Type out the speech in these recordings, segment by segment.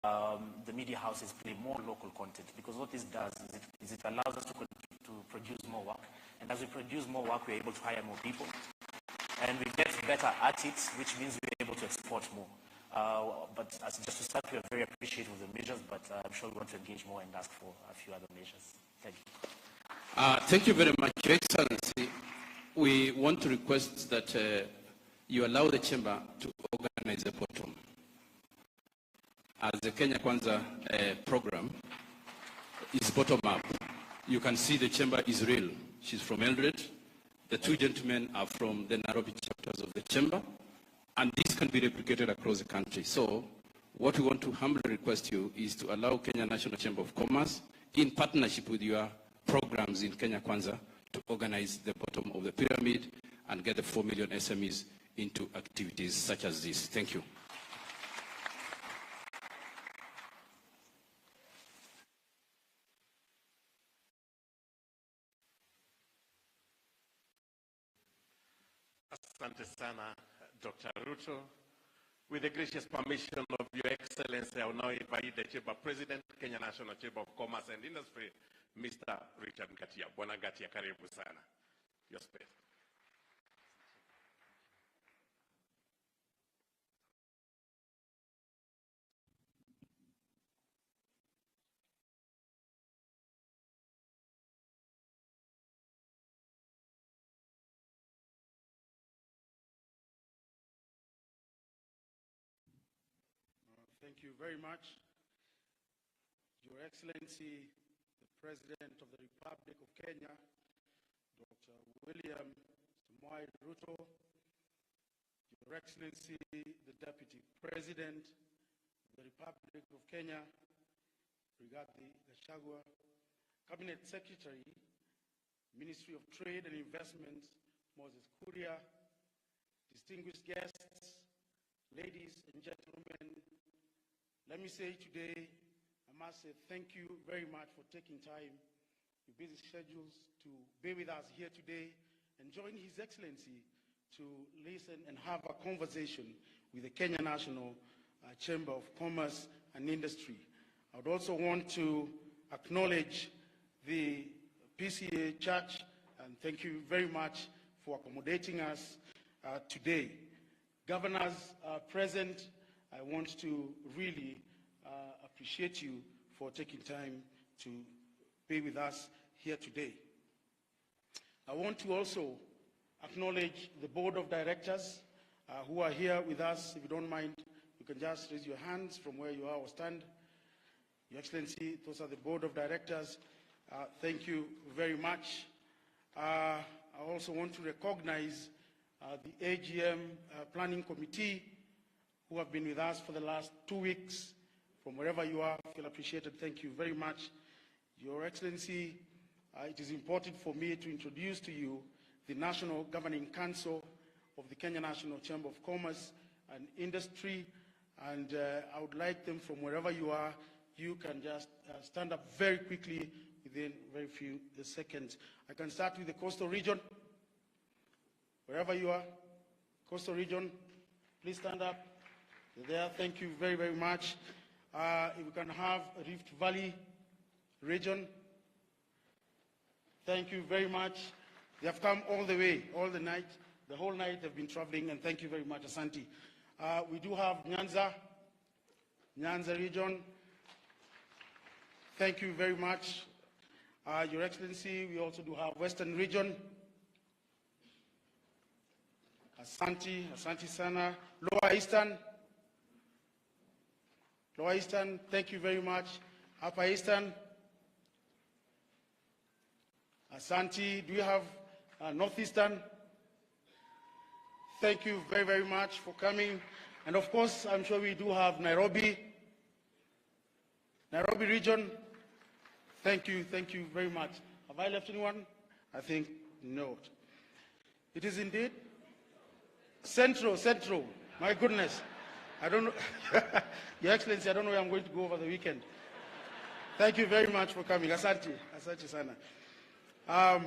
the media houses play more local content, because what this does is it allows us to produce more work, and as we produce more work, we're able to hire more people, and we get better at it, which means we're able to export more. But just to start, we are very appreciative of the measures, but I'm sure we want to engage more and ask for a few other measures. Thank you. Thank you very much, Your Excellency. We want to request that you allow the chamber to organize the bottom. As the Kenya Kwanza program is bottom up, you can see the chamber is real. She's from Eldoret. The two gentlemen are from the Nairobi chapters of the chamber, and this can be replicated across the country. So what we want to humbly request you is to allow Kenya National Chamber of Commerce, in partnership with your programs in Kenya Kwanza, to organize the bottom of the pyramid and get the 4 million SMEs into activities such as this. Thank you. Asante sana, Dr. Ruto. With the gracious permission of Your Excellency, I will now invite the Chamber President, Kenya National Chamber of Commerce and Industry, Mr. Richard Ngatia. Bwana Ngatia, karibu sana. Your space. Thank you very much. Your Excellency, the President of the Republic of Kenya, Dr. William Samoei Ruto, Your Excellency, the Deputy President of the Republic of Kenya, Rigathi Gachagua, Cabinet Secretary, Ministry of Trade and Investment, Moses Kuria, distinguished guests, ladies and gentlemen, let me say today, I must say thank you very much for taking time, your busy schedules, to be with us here today and join His Excellency to listen and have a conversation with the Kenya National Chamber of Commerce and Industry. I would also want to acknowledge the PCA Church and thank you very much for accommodating us today. Governors are present. I want to really appreciate you for taking time to be with us here today. I want to also acknowledge the Board of Directors who are here with us. If you don't mind, you can just raise your hands from where you are or stand. Your Excellency, those are the Board of Directors. Thank you very much. I also want to recognize the AGM Planning Committee who have been with us for the last 2 weeks. From wherever you are, I feel appreciated. Thank you very much. Your Excellency, it is important for me to introduce to you the National Governing Council of the Kenya National Chamber of Commerce and Industry, and I would like them, from wherever you are, you can just stand up very quickly within very few seconds. I can start with the Coastal Region. Wherever you are, Coastal Region, please stand up. There, thank you very, very much. If we can have Rift Valley Region, thank you very much. They have come all the way, all the night, the whole night they've been traveling, and thank you very much, Asante. We do have Nyanza Region. Thank you very much. Your Excellency, we also do have Western Region. Asante sana. Lower Eastern, thank you very much. Upper Eastern, Asante. Do you have Northeastern? Thank you very, very much for coming. And of course, I'm sure we do have Nairobi region. Thank you very much. Have I left anyone? I think no. It is indeed Central. My goodness. I don't know. Your Excellency, I don't know where I'm going to go over the weekend. Thank you very much for coming. Asante sana. I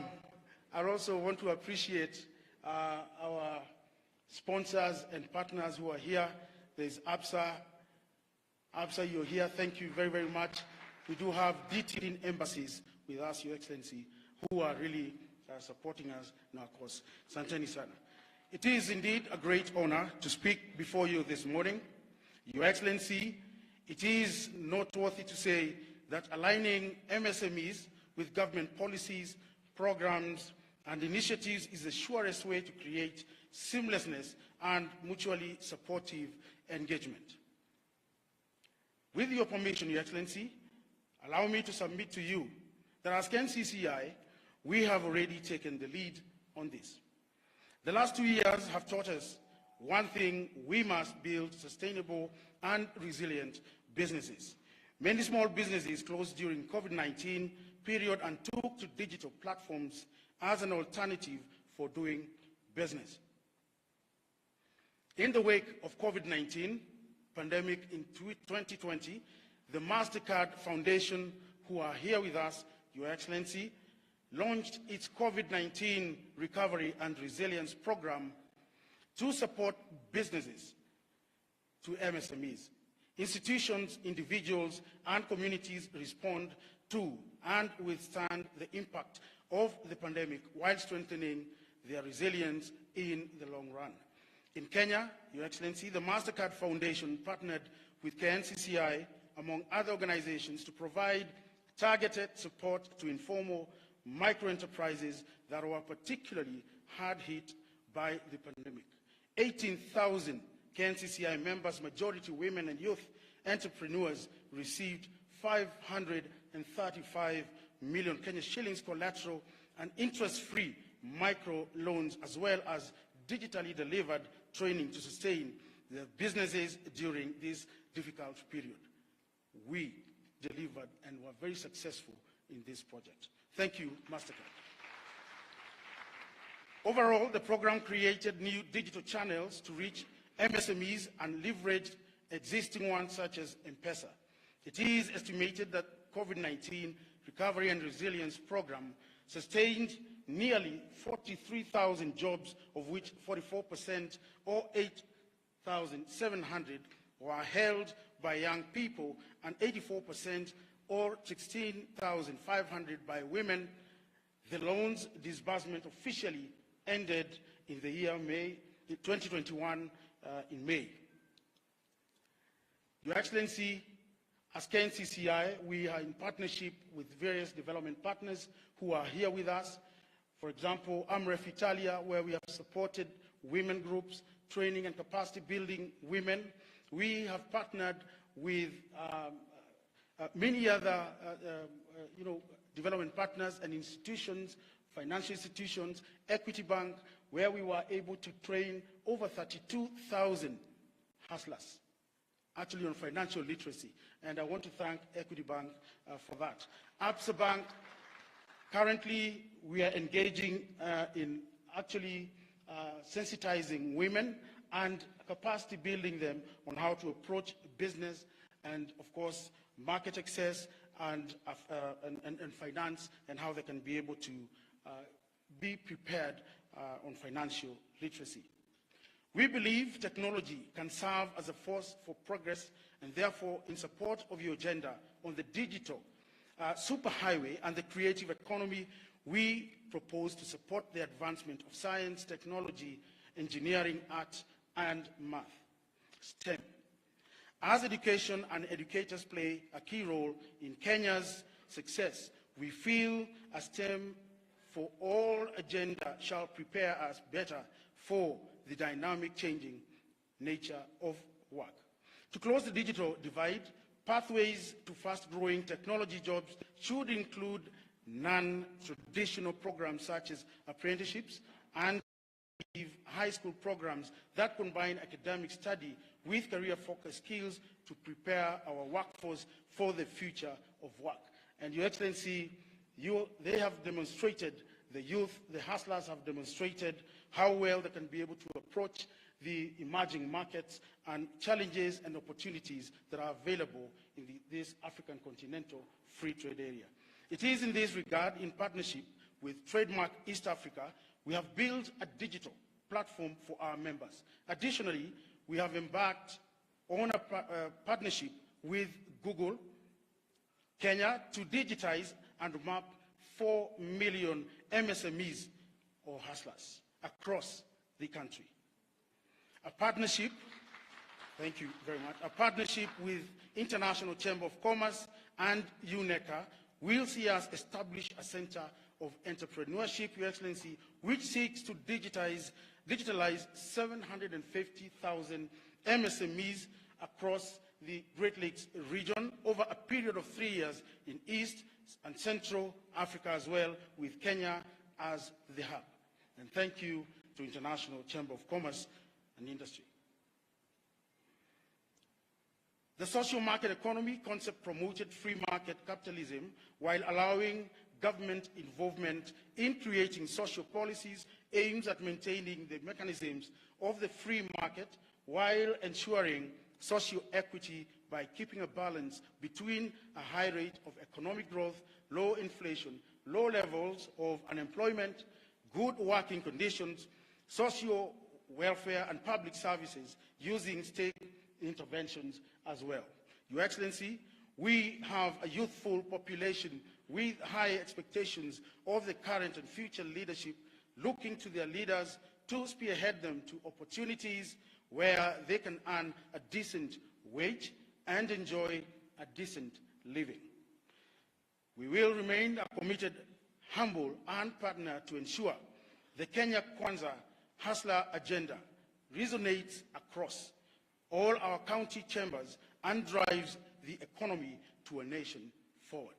also want to appreciate our sponsors and partners who are here. There's ABSA, Absa, you're here. Thank you very, very much. We do have detailed embassies with us, Your Excellency, who are really supporting us in our cause. Santeni sana. It is indeed a great honor to speak before you this morning. Your Excellency, it is noteworthy to say that aligning MSMEs with government policies, programs, and initiatives is the surest way to create seamlessness and mutually supportive engagement. With your permission, Your Excellency, allow me to submit to you that as KNCCI, we have already taken the lead on this. The last 2 years have taught us one thing: we must build sustainable and resilient businesses. Many small businesses closed during COVID-19 period and took to digital platforms as an alternative for doing business. In the wake of COVID-19 pandemic in 2020, the MasterCard Foundation, who are here with us, Your Excellency, launched its COVID-19 Recovery and Resilience Program to support businesses to MSMEs. Institutions, individuals, and communities respond to and withstand the impact of the pandemic while strengthening their resilience in the long run. In Kenya, Your Excellency, the MasterCard Foundation partnered with KNCCI, among other organizations, to provide targeted support to informal micro-enterprises that were particularly hard hit by the pandemic. 18,000 KNCCI members, majority women and youth entrepreneurs, received 535 million Kenya shillings collateral and interest-free micro loans, as well as digitally delivered training to sustain their businesses during this difficult period. We delivered and were very successful in this project. Thank you, MasterCard. Overall, the program created new digital channels to reach MSMEs and leveraged existing ones such as M-Pesa. It is estimated that COVID-19 Recovery and Resilience Program sustained nearly 43,000 jobs, of which 44% or 8,700 were held by young people and 84% or 16,500 by women. The loans disbursement officially ended in the year 2021 in May. Your Excellency, as KNCCI, we are in partnership with various development partners who are here with us. For example, AMREF Italia, where we have supported women groups, training and capacity building women. We have partnered with many other development partners and institutions, financial institutions, Equity Bank, where we were able to train over 32,000 hustlers, actually on financial literacy. And I want to thank Equity Bank for that. Absa Bank, currently we are engaging in actually sensitizing women and capacity building them on how to approach business and, of course, market access and finance, and how they can be able to be prepared on financial literacy. We believe technology can serve as a force for progress, and therefore, in support of your agenda on the digital superhighway and the creative economy, we propose to support the advancement of science, technology, engineering, art, and math, STEM. As education and educators play a key role in Kenya's success, we feel a STEM for all agenda shall prepare us better for the dynamic changing nature of work. To close the digital divide, pathways to fast-growing technology jobs should include non-traditional programs such as apprenticeships and high school programs that combine academic study with career-focused skills to prepare our workforce for the future of work. And Your Excellency, they have demonstrated, the youth, the hustlers have demonstrated how well they can be able to approach the emerging markets and challenges and opportunities that are available in this African continental free trade area. It is in this regard, in partnership with Trademark East Africa, we have built a digital platform for our members. Additionally, we have embarked on a partnership with Google Kenya to digitize and map 4 million MSMEs or hustlers across the country. A partnership, thank you very much, a partnership with International Chamber of Commerce and UNECA will see us establish a center of entrepreneurship, Your Excellency, which seeks to digitalize 750,000 MSMEs across the Great Lakes region over a period of 3 years in East and Central Africa as well, with Kenya as the hub. And thank you to International Chamber of Commerce and Industry. The social market economy concept promoted free market capitalism while allowing government involvement in creating social policies aims at maintaining the mechanisms of the free market while ensuring social equity by keeping a balance between a high rate of economic growth, low inflation, low levels of unemployment, good working conditions, social welfare and public services using state interventions as well. Your Excellency, we have a youthful population with high expectations of the current and future leadership, looking to their leaders to spearhead them to opportunities where they can earn a decent wage and enjoy a decent living. We will remain a committed, humble, and partner to ensure the Kenya Kwanza Hustler agenda resonates across all our county chambers and drives the economy to a nation forward.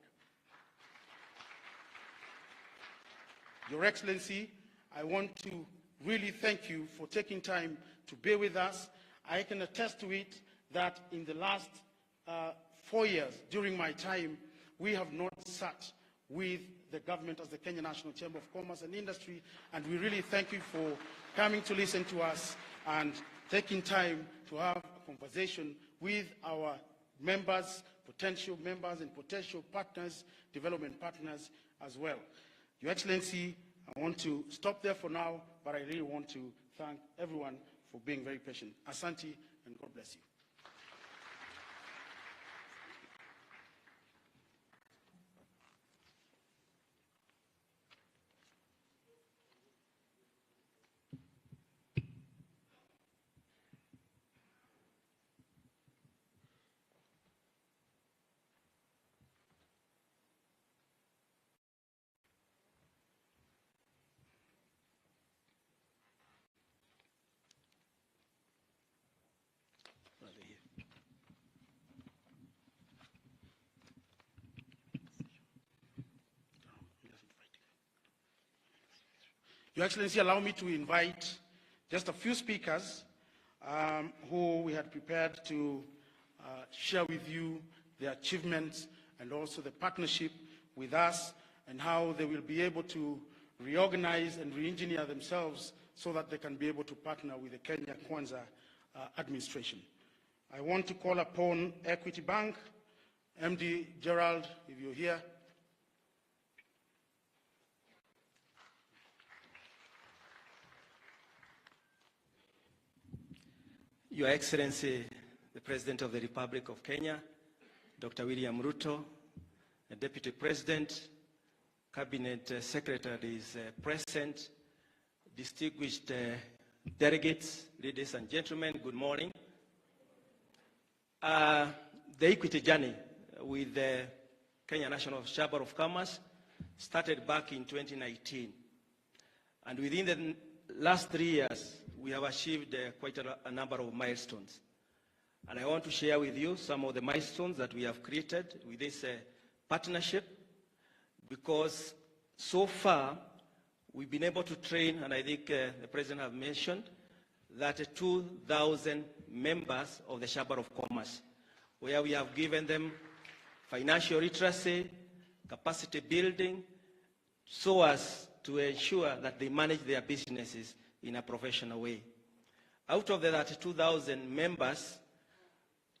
Your Excellency, I want to really thank you for taking time to be with us. I can attest to it that in the last 4 years, during my time, we have not sat with the government as the Kenya National Chamber of Commerce and Industry, and we really thank you for coming to listen to us and taking time to have a conversation with our members, potential members and potential partners, development partners as well. Your Excellency, I want to stop there for now, but I really want to thank everyone for being very patient. Asante, and God bless you. Your Excellency, allow me to invite just a few speakers who we had prepared to share with you their achievements and also the partnership with us and how they will be able to reorganize and re-engineer themselves so that they can be able to partner with the Kenya Kwanza administration. I want to call upon Equity Bank, MD Gerald, if you're here. Your Excellency, the President of the Republic of Kenya, Dr. William Ruto, the Deputy President, Cabinet Secretaries present, distinguished delegates, ladies and gentlemen, good morning. The equity journey with the Kenya National Chamber of Commerce started back in 2019. And within the last 3 years, we have achieved quite a number of milestones. And I want to share with you some of the milestones that we have created with this partnership, because so far we've been able to train, and I think the President has mentioned, that 2,000 members of the Chamber of Commerce, where we have given them financial literacy, capacity building, so as to ensure that they manage their businesses in a professional way. Out of that 2,000 members,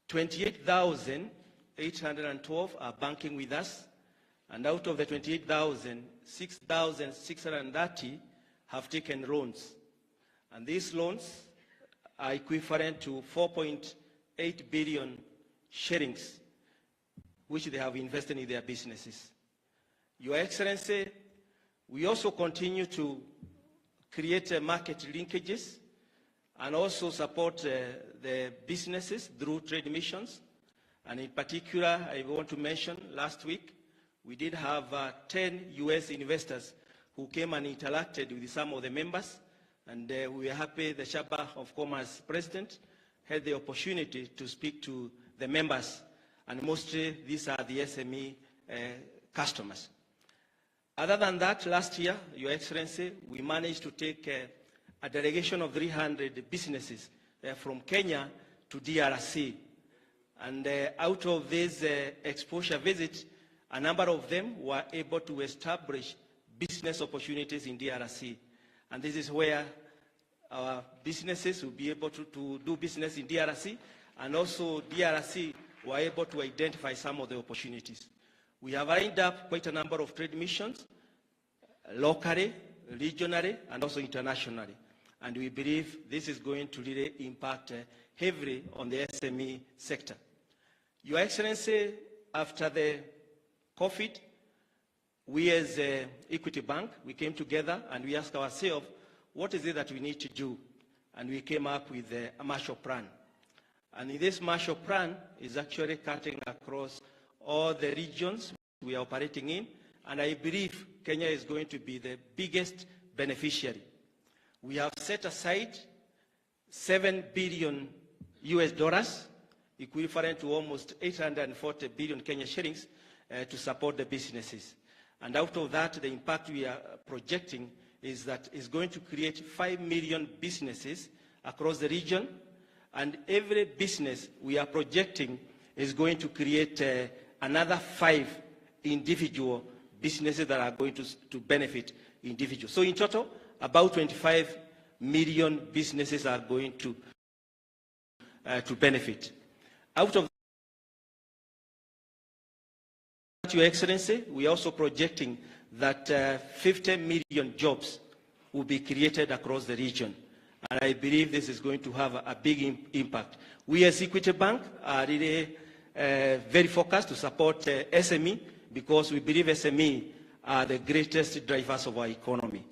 28,812 are banking with us, and out of the 28,000, 6,630 have taken loans. And these loans are equivalent to 4.8 billion shillings which they have invested in their businesses. Your Excellency, we also continue to create market linkages and also support the businesses through trade missions. And in particular, I want to mention last week, we did have 10 US investors who came and interacted with some of the members. And we are happy the Chamber of Commerce President had the opportunity to speak to the members. And mostly these are the SME customers. Other than that, last year, Your Excellency, we managed to take a delegation of 300 businesses from Kenya to DRC. And out of this exposure visit, a number of them were able to establish business opportunities in DRC. And this is where our businesses will be able to do business in DRC, and also DRC were able to identify some of the opportunities. We have lined up quite a number of trade missions, locally, regionally, and also internationally. And we believe this is going to really impact heavily on the SME sector. Your Excellency, after the COVID, we as Equity Bank, we came together and we asked ourselves, what is it that we need to do? And we came up with a Marshall Plan. And in this Marshall Plan is actually cutting across all the regions we are operating in. And I believe Kenya is going to be the biggest beneficiary. We have set aside $7 billion US, equivalent to almost 840 billion Kenya shillings, to support the businesses. And out of that, the impact we are projecting is that it's going to create 5 million businesses across the region. And every business we are projecting is going to create another 5 individual businesses that are going to benefit individuals. So in total, about 25 million businesses are going to benefit. Out of that, Your Excellency, we are also projecting that 50 million jobs will be created across the region. And I believe this is going to have a big impact. We as Equity Bank are really very focused to support SME, because we believe SME are the greatest drivers of our economy.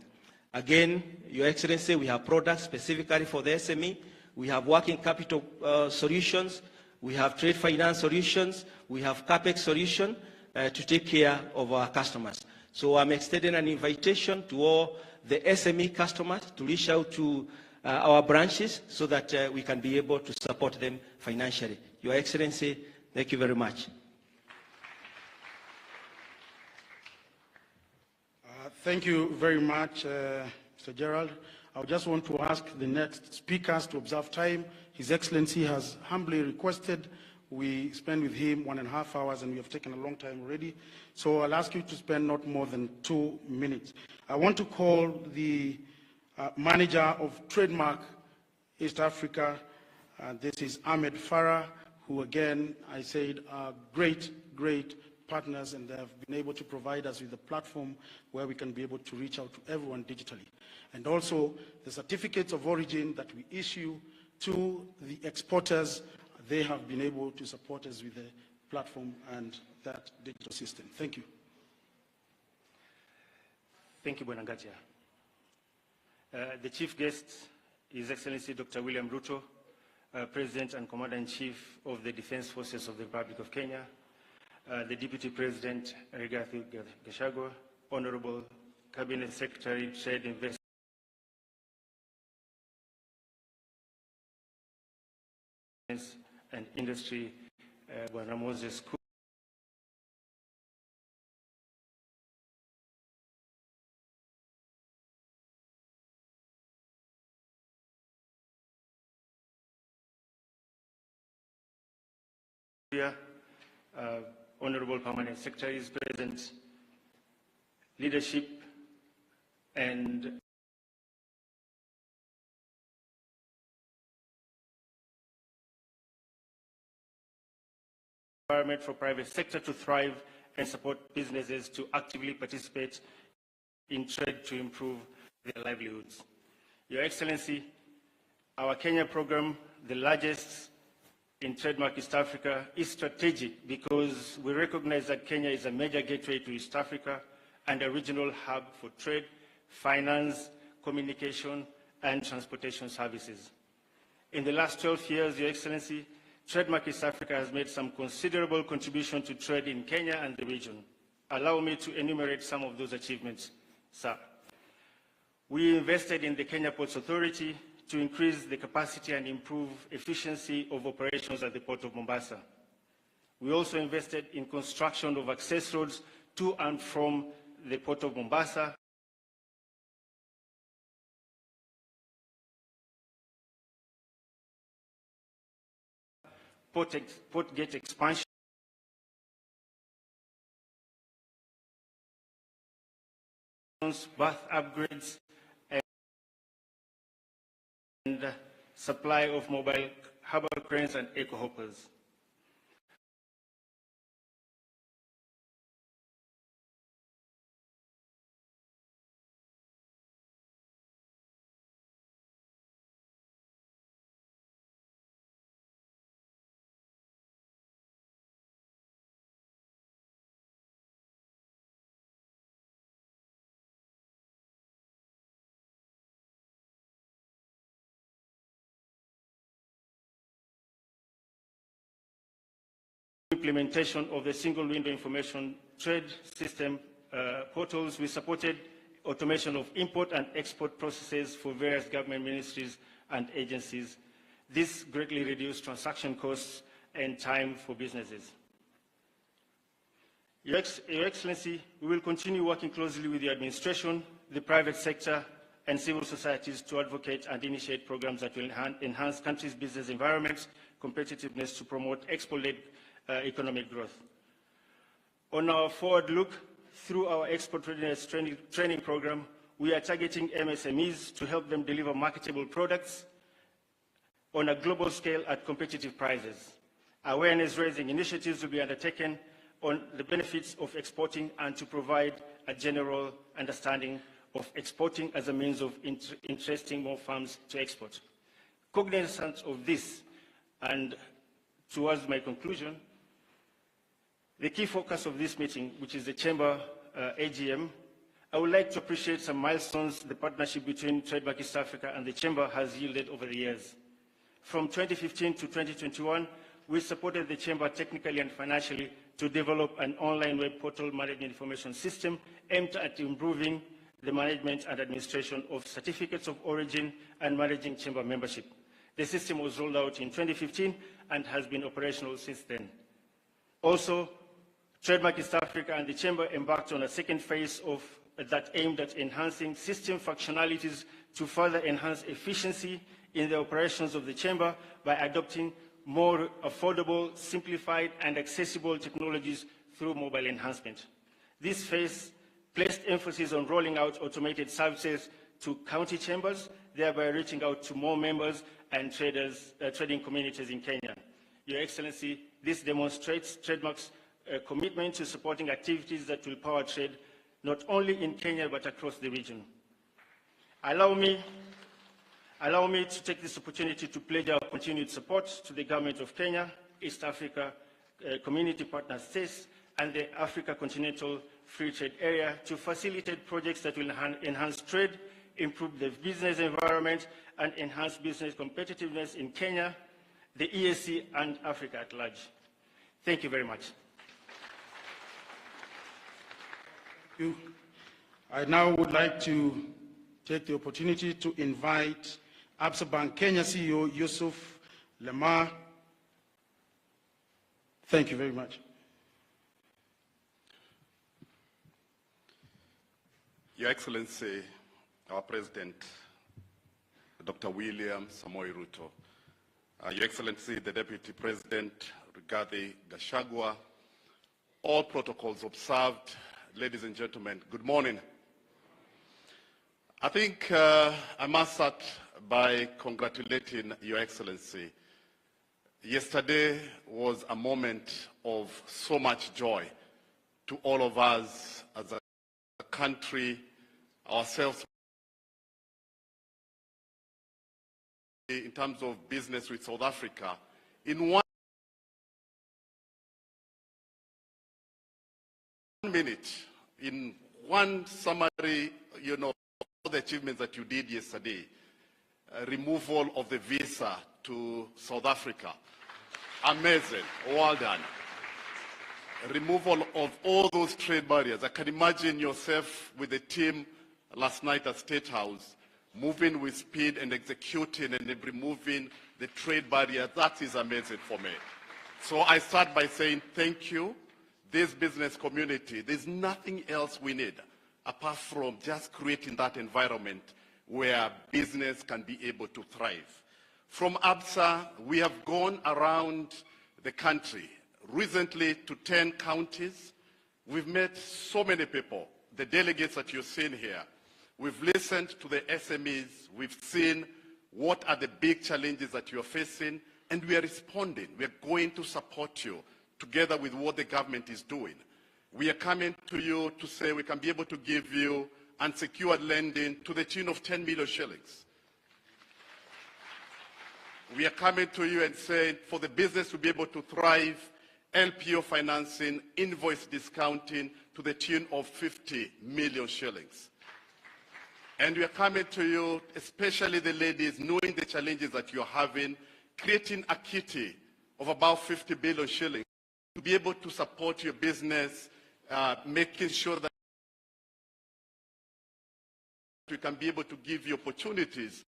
Again, Your Excellency, we have products specifically for the SME. We have working capital solutions. We have trade finance solutions. We have CAPEX solution to take care of our customers. So I'm extending an invitation to all the SME customers to reach out to our branches so that we can be able to support them financially. Your Excellency, thank you very much. Thank you very much, Mr. Gerald. I just want to ask the next speakers to observe time. His Excellency has humbly requested we spend with him 1.5 hours, and we have taken a long time already. So I'll ask you to spend not more than 2 minutes. I want to call the manager of Trademark East Africa. This is Ahmed Farah, who again, I said, are great partners, and they have been able to provide us with a platform where we can be able to reach out to everyone digitally. And also the certificates of origin that we issue to the exporters, they have been able to support us with the platform and that digital system. Thank you. Thank you, Bwanangatia. The chief guest is His Excellency Dr. William Ruto, President and Commander-in-Chief of the Defense Forces of the Republic of Kenya, the Deputy President Rigathi Gachagua, Honorable Cabinet Secretary, Trade, Investment and Industry, Bwana Moses Ku, Honorable Permanent Secretaries present, leadership and environment for private sector to thrive and support businesses to actively participate in trade to improve their livelihoods. Your Excellency, our Kenya program, the largest in Trademark East Africa is strategic because we recognize that Kenya is a major gateway to East Africa and a regional hub for trade, finance, communication, and transportation services. In the last 12 years, Your Excellency, Trademark East Africa has made some considerable contribution to trade in Kenya and the region. Allow me to enumerate some of those achievements, sir. We invested in the Kenya Ports Authority to increase the capacity and improve efficiency of operations at the Port of Mombasa. We also invested in construction of access roads to and from the Port of Mombasa, port gate expansion, berth upgrades, and supply of mobile harbor cranes and eco hoppers. Implementation of the single window information trade system portals, we supported automation of import and export processes for various government ministries and agencies. This greatly reduced transaction costs and time for businesses. Your Excellency, we will continue working closely with the administration, the private sector, and civil societies to advocate and initiate programs that will enhance countries' business environments, competitiveness to promote export-led economic growth. On our forward look, through our export readiness training program, we are targeting MSMEs to help them deliver marketable products on a global scale at competitive prices. Awareness-raising initiatives will be undertaken on the benefits of exporting and to provide a general understanding of exporting as a means of interesting more firms to export. Cognizant of this, and towards my conclusion, the key focus of this meeting, which is the Chamber AGM, I would like to appreciate some milestones the partnership between Trademark East Africa and the Chamber has yielded over the years. From 2015 to 2021, we supported the Chamber technically and financially to develop an online web portal management information system aimed at improving the management and administration of certificates of origin and managing Chamber membership. The system was rolled out in 2015 and has been operational since then. Also, Trademark East Africa and the Chamber embarked on a second phase of that aimed at enhancing system functionalities to further enhance efficiency in the operations of the Chamber by adopting more affordable, simplified, and accessible technologies through mobile enhancement. This phase placed emphasis on rolling out automated services to county chambers, thereby reaching out to more members and trading communities in Kenya. Your Excellency, this demonstrates Trademark's commitment to supporting activities that will power trade not only in Kenya but across the region. Allow me to take this opportunity to pledge our continued support to the Government of Kenya, East Africa Community Partner States, and the Africa Continental Free Trade Area to facilitate projects that will enhance trade, improve the business environment, and enhance business competitiveness in Kenya, the EAC, and Africa at large. Thank you very much. Thank you. I now would like to take the opportunity to invite Absa Bank Kenya CEO Yusuf Lemar. Thank you very much. Your Excellency, our President, Dr. William Samoei Ruto, Your Excellency, the Deputy President, Rigathi Gachagua, all protocols observed, ladies and gentlemen, good morning. I think I must start by congratulating Your Excellency. Yesterday was a moment of so much joy to all of us as a country, ourselves, in terms of business with South Africa. In one minute, in one summary, all the achievements that you did yesterday, removal of the visa to South Africa. Amazing. Well done. Removal of all those trade barriers. I can imagine yourself with the team last night at State House, moving with speed and executing and removing the trade barriers. That is amazing for me. So I start by saying thank you. This business community, there's nothing else we need apart from just creating that environment where business can be able to thrive. From ABSA, we have gone around the country recently to 10 counties. We've met so many people, the delegates that you've seen here. We've listened to the SMEs. We've seen what are the big challenges that you're facing, and we are responding. We are going to support you together with what the government is doing. We are coming to you to say we can be able to give you unsecured lending to the tune of 10 million shillings. We are coming to you and saying for the business to be able to thrive, LPO financing, invoice discounting to the tune of 50 million shillings. And we are coming to you, especially the ladies, knowing the challenges that you're having, creating a kitty of about 50 billion shillings to be able to support your business, making sure that we can be able to give you opportunities.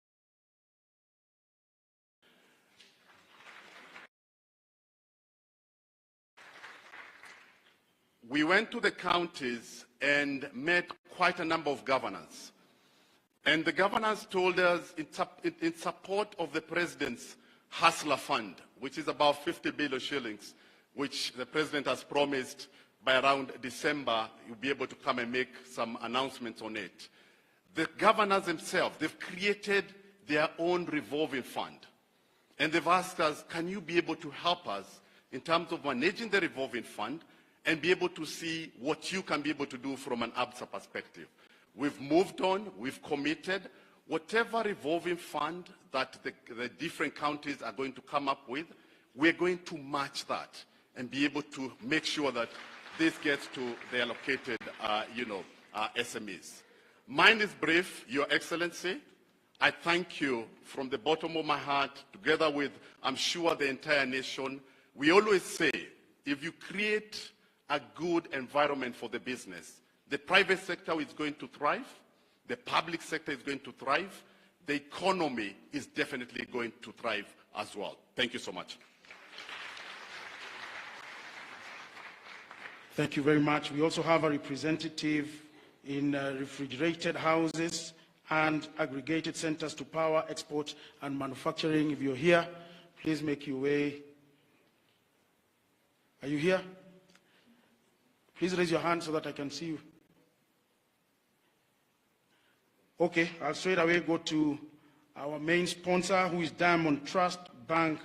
We went to the counties and met quite a number of governors. And the governors told us in support of the president's Hustler Fund, which is about 50 billion shillings, which the president has promised by around December, you'll be able to come and make some announcements on it. The governors themselves, they've created their own revolving fund. And they've asked us, can you be able to help us in terms of managing the revolving fund and be able to see what you can be able to do from an ABSA perspective? We've moved on, we've committed. Whatever revolving fund that the different counties are going to come up with, we're going to match that and be able to make sure that this gets to the allocated, SMEs. Mine is brief, Your Excellency. I thank you from the bottom of my heart, together with, I'm sure, the entire nation. We always say, if you create a good environment for the business, the private sector is going to thrive, the public sector is going to thrive, the economy is definitely going to thrive as well. Thank you so much. Thank you very much. We also have a representative in refrigerated houses and aggregated centers to power, export, and manufacturing. If you're here, please make your way. Are you here? Please raise your hand so that I can see you. Okay, I'll straight away go to our main sponsor, who is Diamond Trust Bank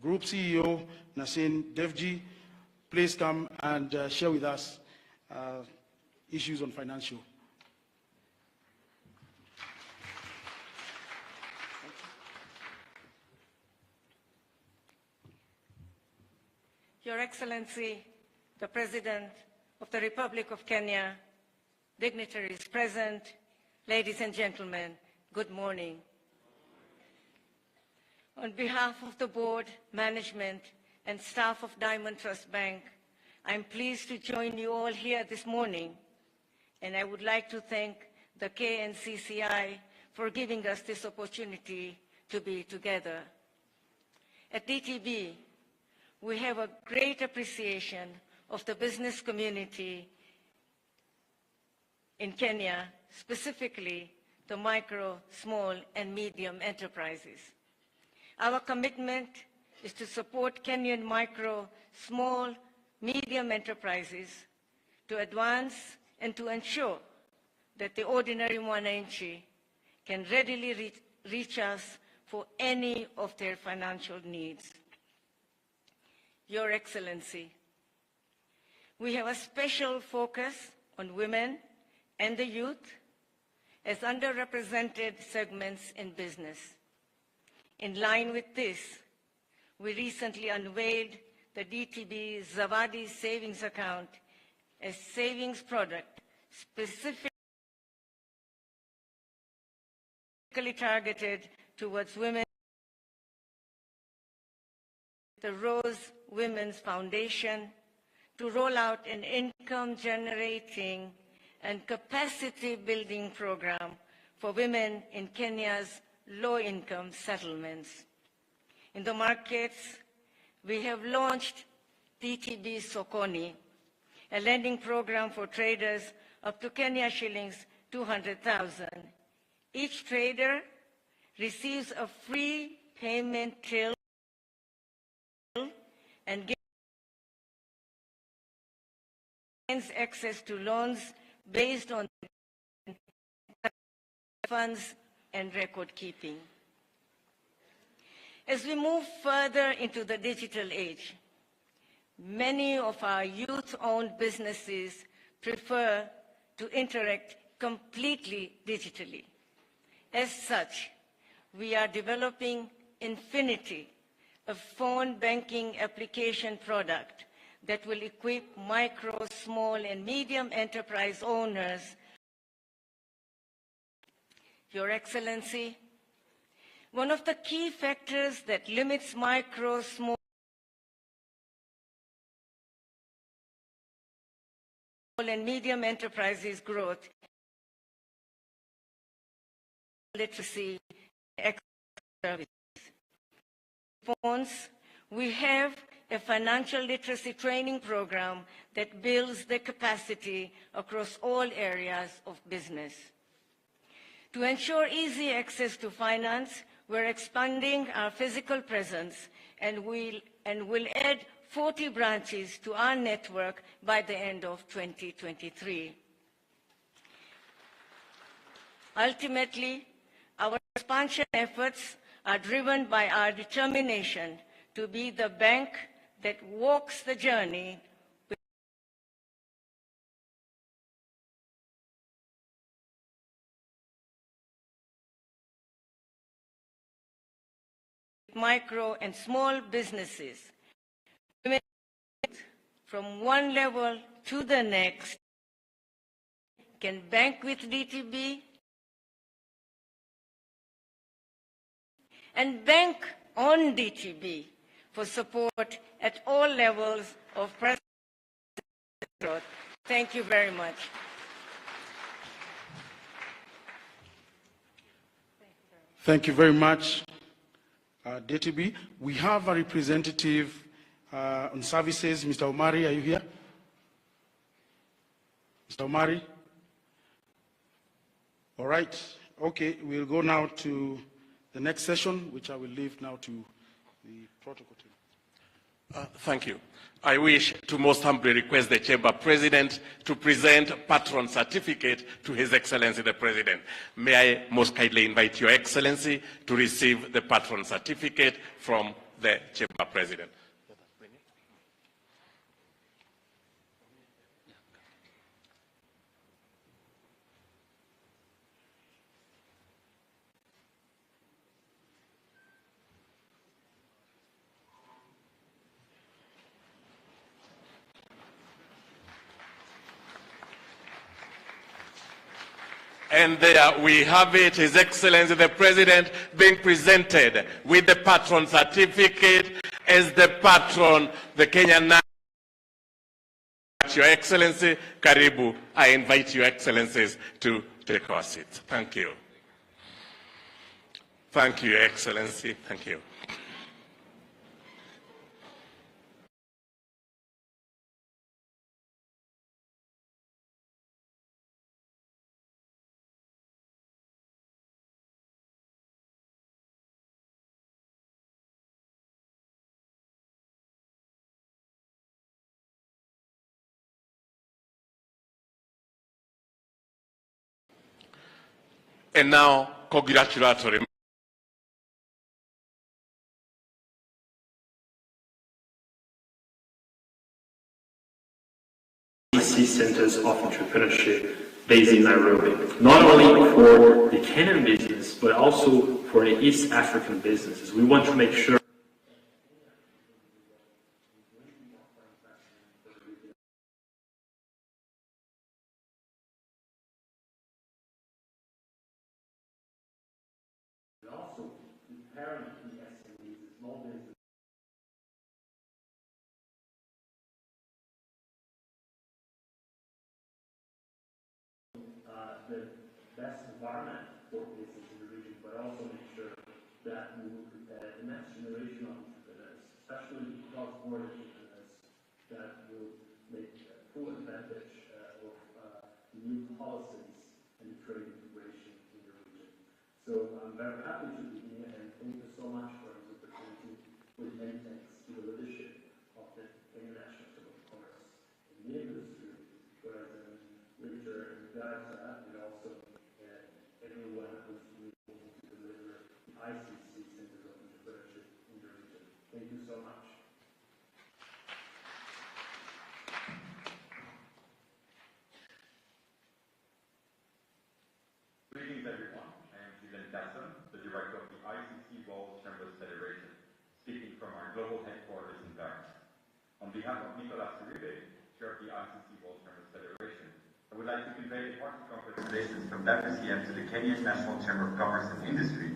Group CEO, Nasin Devji. Please come and share with us issues on financial. Your Excellency, the President of the Republic of Kenya, dignitaries present, ladies and gentlemen, good morning. On behalf of the board, management, and staff of Diamond Trust Bank, I'm pleased to join you all here this morning, and I would like to thank the KNCCI for giving us this opportunity to be together. At DTB, we have a great appreciation of the business community in Kenya, specifically the micro, small, and medium enterprises. Our commitment is to support Kenyan micro, small, medium enterprises to advance and to ensure that the ordinary mwananchi can readily reach us for any of their financial needs. Your Excellency, we have a special focus on women and the youth as underrepresented segments in business. In line with this, we recently unveiled the DTB Zawadi Savings Account a savings product specifically targeted towards women. The Rose Women's Foundation to roll out an income-generating and capacity-building program for women in Kenya's low-income settlements. In the markets, we have launched DTB Sokoni, a lending program for traders up to Kenya shillings 200,000. Each trader receives a free payment till and gains access to loans based on funds and record keeping. As we move further into the digital age, many of our youth-owned businesses prefer to interact completely digitally. As such, we are developing Infinity, a phone banking application product that will equip micro, small, and medium enterprise owners. Your Excellency, one of the key factors that limits micro, small, and medium enterprises growth literacy services. We have a financial literacy training program that builds the capacity across all areas of business. To ensure easy access to finance, we're expanding our physical presence and will add 40 branches to our network by the end of 2023. Ultimately, our expansion efforts are driven by our determination to be the bank that walks the journey with micro and small businesses. From one level to the next, can bank with DTB and bank on DTB for support at all levels of growth. Thank you very much. Thank you very much, DTB. We have a representative on services. Mr. Omari, are you here? Mr. Omari? All right. Okay, we'll go now to the next session, which I will leave now to the protocol team. Thank you. I wish to most humbly request the Chamber President to present Patron certificate to His Excellency the President. May I most kindly invite Your Excellency to receive the Patron certificate from the Chamber President. And there we have it, His Excellency the President being presented with the Patron certificate as the patron, the Kenyan. Your Excellency, Karibu, I invite Your Excellencies to take our seats. Thank you. Thank you, Your Excellency. Thank you. And now, congratulatory. Centers of entrepreneurship based in Nairobi, not only for the Kenyan business, but also for the East African businesses. We want to make sure empowering the SMEs, the small business, the best environment for business in the region, but also make sure that we will prepare the next generation of entrepreneurs, especially cross-border entrepreneurs, that will make full advantage of new policies and trade integration in the region. So I'm very happy to be here, and thank you so much for this opportunity, with many thanks to the leadership of the Kenyan National Chamber of Commerce and the industry, President Richard and Gaza, and also everyone who's able to deliver the ICC Center of Entrepreneurship in the region. Thank you so much. Greetings, everyone. I am Patron, the director of the ICC World Chambers Federation, speaking from our global headquarters in Paris. On behalf of Nicolas Uribe, chair of the ICC World Chambers Federation, I would like to convey hearty congratulations from WCM to the Kenyan National Chamber of Commerce and Industry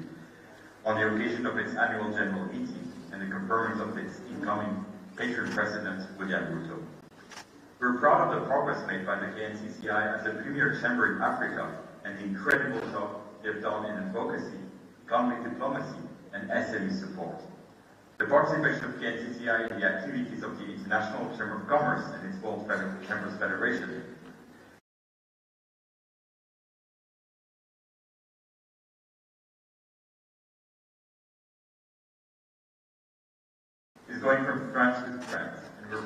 on the occasion of its annual general meeting and the conference of its incoming patron president, William Ruto. We're proud of the progress made by the KNCCI as a premier chamber in Africa and the incredible job they've done in advocacy, economic diplomacy, and SME support. The participation of KNCCI in the activities of the International Chamber of Commerce and its World Chambers Federation is going from France to France, and we're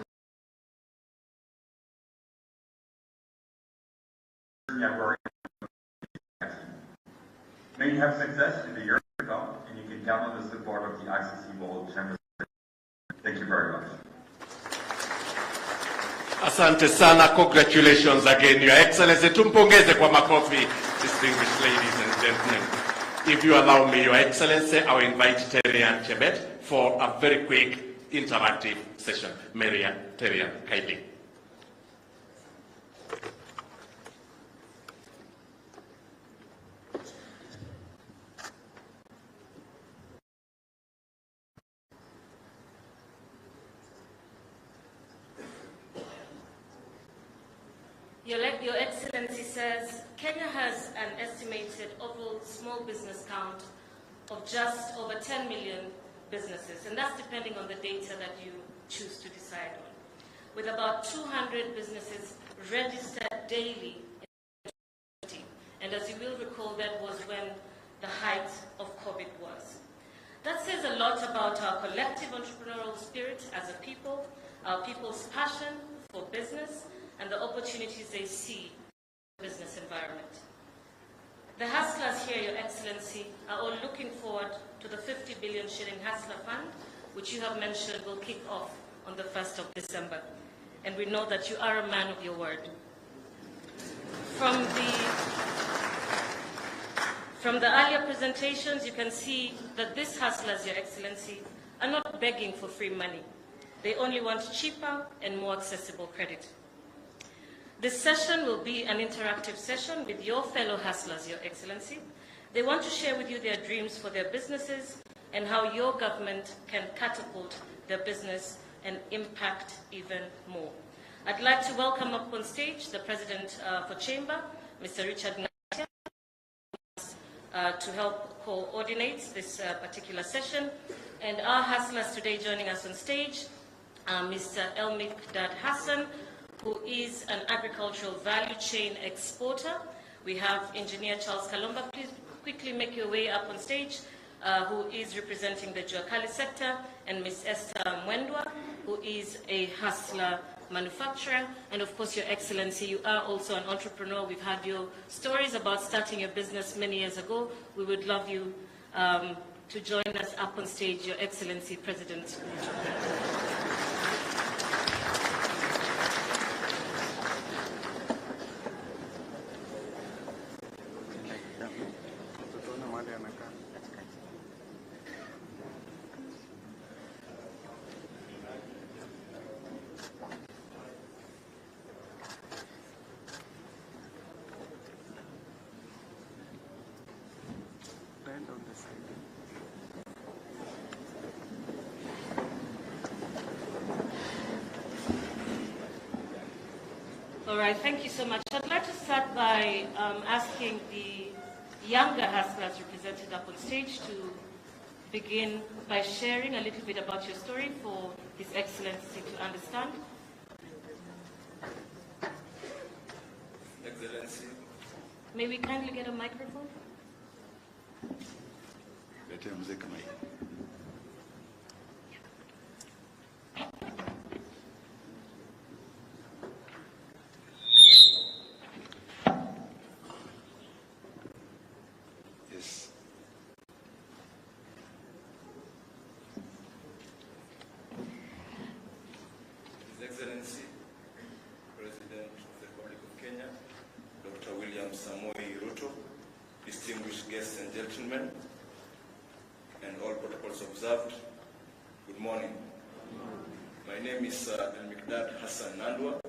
may you have success in the year to come, and you can count on the support of the ICC World Chambers. Thank you very much. Asante sana, congratulations again, Your Excellency. Tumpongeze kwa makofi, distinguished ladies and gentlemen. If you allow me, Your Excellency, I will invite Terian Chebet for a very quick interactive session. Maria Terian, kindly. Your Excellency says Kenya has an estimated overall small business count of just over 10 million businesses, and that's depending on the data that you choose to decide on, with about 200 businesses registered daily in 2020. And as you will recall, that was when the height of COVID was. That says a lot about our collective entrepreneurial spirit as a people, our people's passion for business, and the opportunities they see in the business environment. The hustlers here, Your Excellency, are all looking forward to the 50 billion shilling Hustler Fund, which you have mentioned will kick off on the 1st of December. And we know that you are a man of your word. From the earlier presentations, you can see that these hustlers, Your Excellency, are not begging for free money. They only want cheaper and more accessible credit. This session will be an interactive session with your fellow hustlers, Your Excellency. They want to share with you their dreams for their businesses and how your government can catapult their business and impact even more. I'd like to welcome up on stage the President for Chamber, Mr. Richard Ngatia, to help coordinate this particular session. And our hustlers today joining us on stage, Mr. Elmik Dad Hassan, who is an agricultural value chain exporter. We have Engineer Charles Kalomba. Please quickly make your way up on stage, who is representing the Juakali sector, and Ms. Esther Mwendwa, who is a hustler manufacturer. And of course, Your Excellency, you are also an entrepreneur. We've had your stories about starting your business many years ago. We would love you to join us up on stage, Your Excellency, President Ruto. All right, thank you so much. I'd like to start by asking the younger hustlers represented up on stage to begin by sharing a little bit about your story for His Excellency to understand. Excellency. May we kindly get a microphone? Yes. His Excellency, President of the Republic of Kenya, Dr. William Ruto, distinguished guests and gentlemen, and all protocols observed, good morning. My name is Al-Mikdad Hassan Nandwa.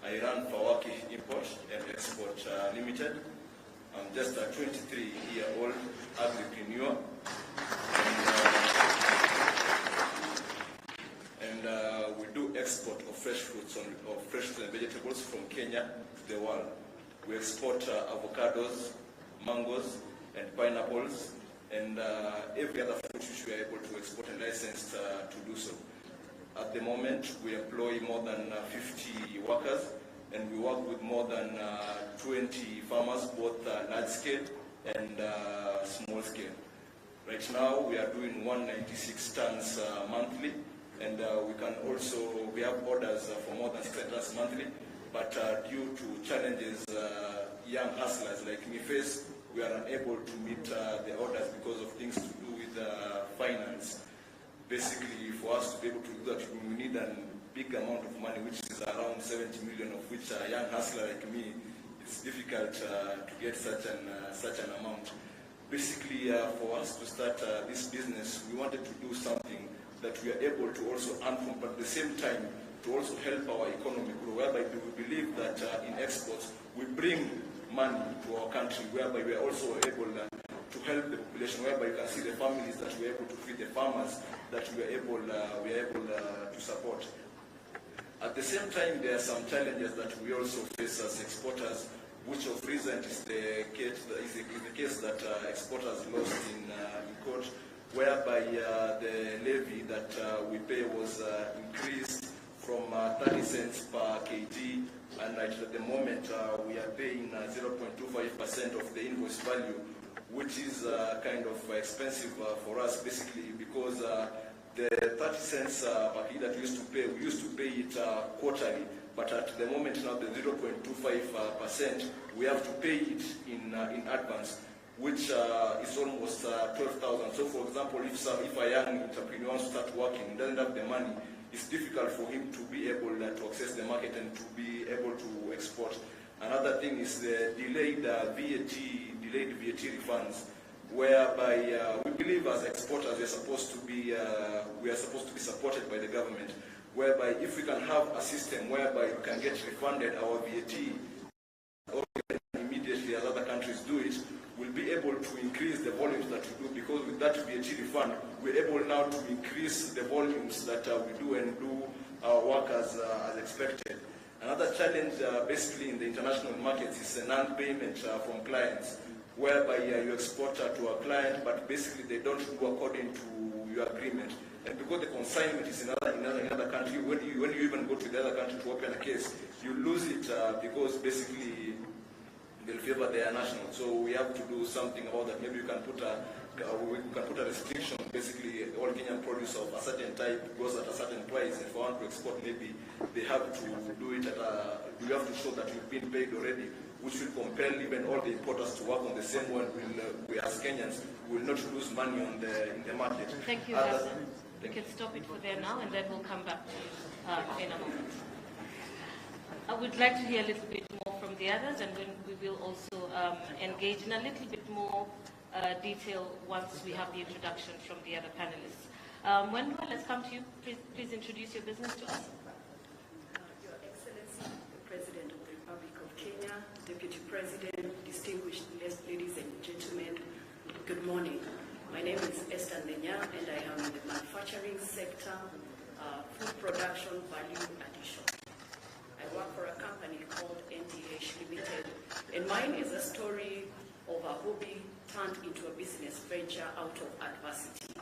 I run Fawaki Import and Export Limited. I'm just a 23-year-old agripreneur, and we do export of fresh fruits and vegetables from Kenya to the world. We export avocados, mangoes, and pineapples, and every other fruit which we are able to export and licensed to do so. At the moment, we employ more than 50 workers, and we work with more than 20 farmers, both large scale and small scale. Right now, we are doing 196 tons monthly, and we have orders for more than 600 tons monthly, but due to challenges young hustlers like me face, we are unable to meet the orders because of things to do with finance. Basically, for us to be able to do that, we need a big amount of money, which is around 70 million, of which a young hustler like me, it's difficult to get such an amount. Basically, for us to start this business, we wanted to do something that we are able to also earn from, but at the same time, to also help our economy grow, whereby we believe that in exports, we bring money to our country, whereby we are also able to help the population, whereby you can see the families that we are able to feed, the farmers that we are able to support. At the same time, there are some challenges that we also face as exporters, which of recent is the case that exporters lost in court, whereby the levy that we pay was increased from 30 cents per kg, and at the moment we are paying 0.25% of the invoice value, which is kind of expensive for us, basically because the 30 cents per kg that we used to pay it quarterly, but at the moment now the 0.25%, we have to pay it in advance, which is almost 12,000. So for example, if a young entrepreneur wants to start working and doesn't have the money, it's difficult for him to be able to access the market and to be able to export. Another thing is the delayed VAT refunds, whereby we believe as exporters we are supposed to be supported by the government, whereby if we can have a system whereby we can get refunded our VAT immediately as other countries do it, we'll be able to increase the volumes that we do, because with that VAT refund, we're able now to increase the volumes that we do and do our work as expected. Another challenge basically in the international markets is a non-payment from clients, whereby you export to a client, but basically they don't do according to your agreement. And because the consignment is in another country, when you even go to the other country to open a case, you lose it because basically they'll favor their national. So we have to do something about that. Maybe we can put a restriction. Basically, all Kenyan produce of a certain type goes at a certain price. If we want to export, maybe they have to do it you have to show that you've been paid already, which will compel even all the importers to work on the same one. We as Kenyans will not lose money in the market. Thank you, Hassan. We can stop it for there now, and then we'll come back in a moment. I would like to hear a little bit more from the others, and then we will also engage in a little bit more detail once we have the introduction from the other panelists. Wendwa, let's come to you. Please introduce your business to us. Your Excellency, the President of the Republic of Kenya, Deputy President, distinguished ladies and gentlemen, good morning. My name is Esther Ndenya, and I am in the manufacturing sector, food production value addition. I work for a company called And mine is a story of a hobby turned into a business venture out of adversity.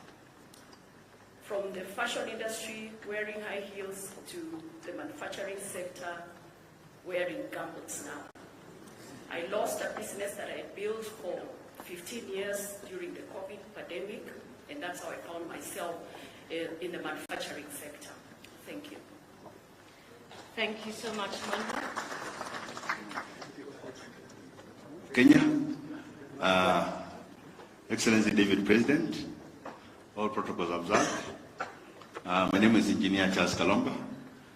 From the fashion industry, wearing high heels, to the manufacturing sector, wearing gumboots now. I lost a business that I built for 15 years during the COVID pandemic, and that's how I found myself in the manufacturing sector. Thank you. Thank you so much, Monica. Kenya, Excellency David President, all protocols observed. My name is Engineer Charles Kalomba.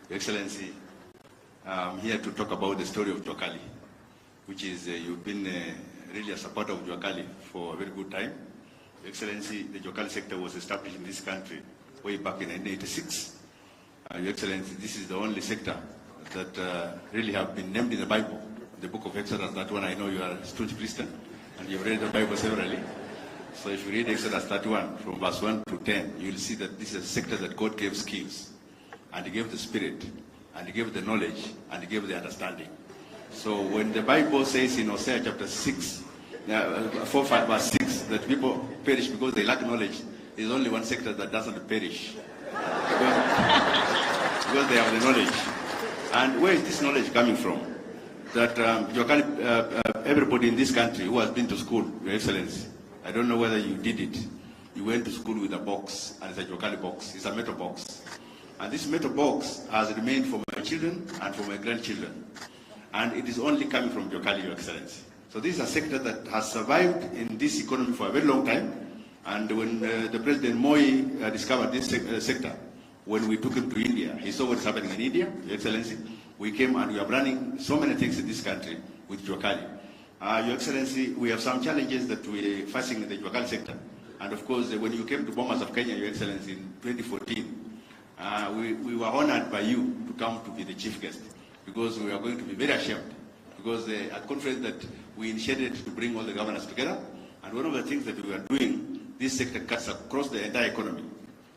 Your Excellency, I'm here to talk about the story of Juakali, which is you've been really a supporter of Juakali for a very good time. Your Excellency, the Juakali sector was established in this country way back in 1986. Your Excellency, this is the only sector that really have been named in the Bible, the book of Exodus. That one I know you are a staunch Christian, and you've read the Bible severally. So if you read Exodus 31 from verse 1 to 10, you'll see that this is a sector that God gave skills, and He gave the spirit, and He gave the knowledge, and He gave the understanding. So when the Bible says in Hosea chapter 6, 4, verse 6, that people perish because they lack knowledge, there's only one sector that doesn't perish. Because they have the knowledge. And where is this knowledge coming from? That everybody in this country who has been to school, Your Excellency, I don't know whether you did it. You went to school with a box, and it's a Juakali box. It's a metal box. And this metal box has remained for my children and for my grandchildren. And it is only coming from Juakali, Your Excellency. So this is a sector that has survived in this economy for a very long time. And when the President Moi discovered this sector, when we took him to India, he saw what's happening in India, Your Excellency. We came and we are running so many things in this country with Juakali. Your Excellency, we have some challenges that we're facing in the Juakali sector. And of course, when you came to Bomas of Kenya, Your Excellency, in 2014, we were honored by you to come to be the chief guest, because we are going to be very ashamed, because a conference that we initiated to bring all the governors together, and one of the things that we are doing, this sector cuts across the entire economy.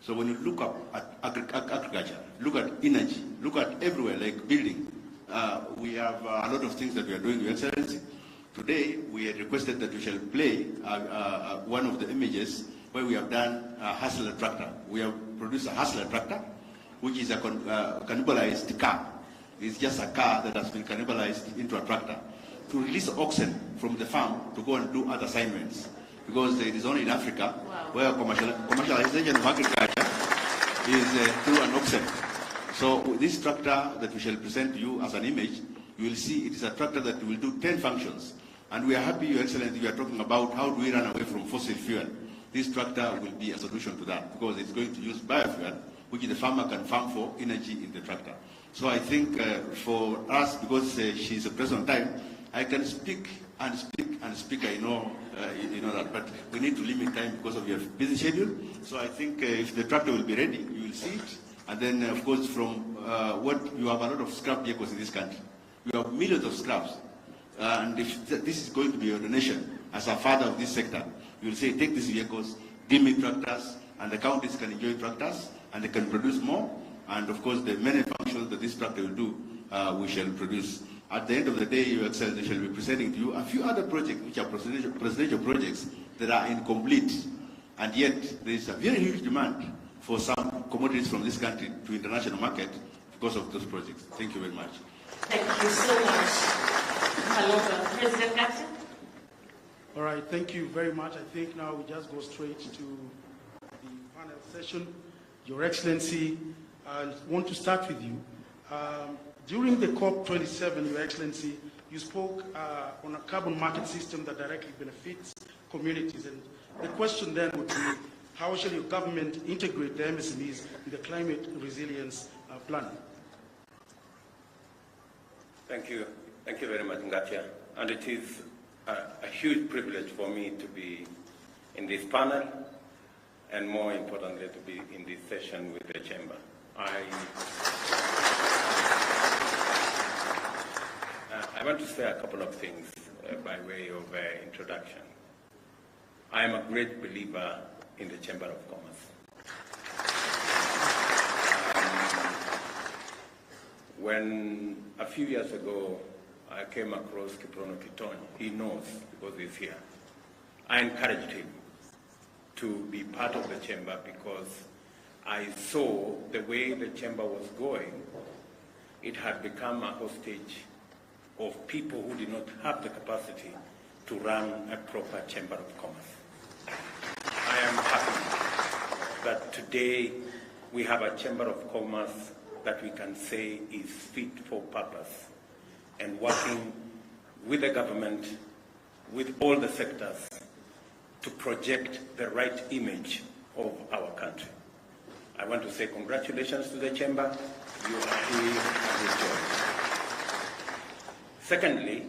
So when you look up at agriculture, look at energy, look at everywhere, like building, we have a lot of things that we are doing, Your Excellency. Today, we had requested that we shall play one of the images where we have done a hustler tractor. We have produced a hustler tractor, which is a cannibalized car. It's just a car that has been cannibalized into a tractor to release oxen from the farm to go and do other assignments. Because it is only in Africa where commercialization of agriculture is through an oxen. So this tractor that we shall present to you as an image, you will see it is a tractor that will do 10 functions. And we are happy, Your Excellency, we are talking about how do we run away from fossil fuel. This tractor will be a solution to that, because it's going to use biofuel, which the farmer can farm for energy in the tractor. So I think for us, because she's a present time, I can speak and speak and speak. I know you know that, but we need to limit time because of your busy schedule. So I think if the tractor will be ready, you will see it. And then, of course, from what you have a lot of scrap vehicles in this country. You have millions of scraps. And if this is going to be your donation as a father of this sector, you will say, take these vehicles, give me tractors, and the counties can enjoy tractors, and they can produce more. And of course, the many functions that this tractor will do, we shall produce. At the end of the day, Your Excellency, shall be presenting to you a few other projects, which are presidential projects that are incomplete. And yet, there is a very huge demand for some commodities from this country to international market because of those projects. Thank you very much. Thank you so much. Hello, President Gatsi. All right, thank you very much. I think now we just go straight to the panel session. Your Excellency, I want to start with you. During the COP27, Your Excellency, you spoke on a carbon market system that directly benefits communities. And the question then would be, how shall your government integrate the MSMEs in the climate resilience plan? Thank you. Thank you very much, Ngatia. And it is a huge privilege for me to be in this panel, and more importantly, to be in this session with the Chamber. I want to say a couple of things by way of introduction. I am a great believer in the Chamber of Commerce. When a few years ago I came across Patron. He knows because he's here. I encouraged him to be part of the chamber because I saw the way the chamber was going. It had become a hostage of people who did not have the capacity to run a proper chamber of commerce. I am happy that today we have a chamber of commerce that we can say is fit for purpose and working with the government, with all the sectors, to project the right image of our country. I want to say congratulations to the chamber. You are doing a good job. Secondly,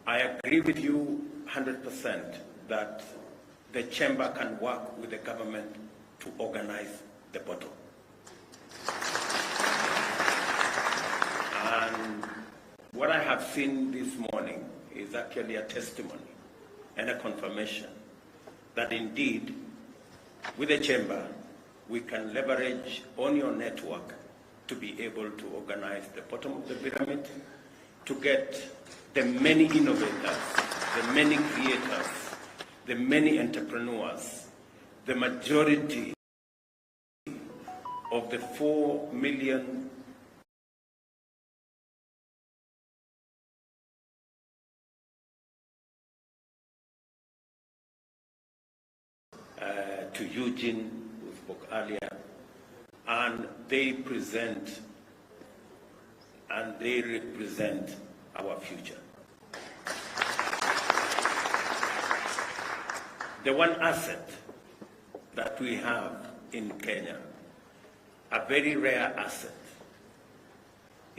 I agree with you 100% that the chamber can work with the government to organize the bottle. And what I have seen this morning is actually a testimony and a confirmation that indeed, with the chamber, we can leverage on your network to be able to organize the bottom of the pyramid, to get the many innovators, the many creators, the many entrepreneurs, the majority of the 4 million to Eugene, who spoke earlier, and they present and they represent our future. The one asset that we have in Kenya, a very rare asset,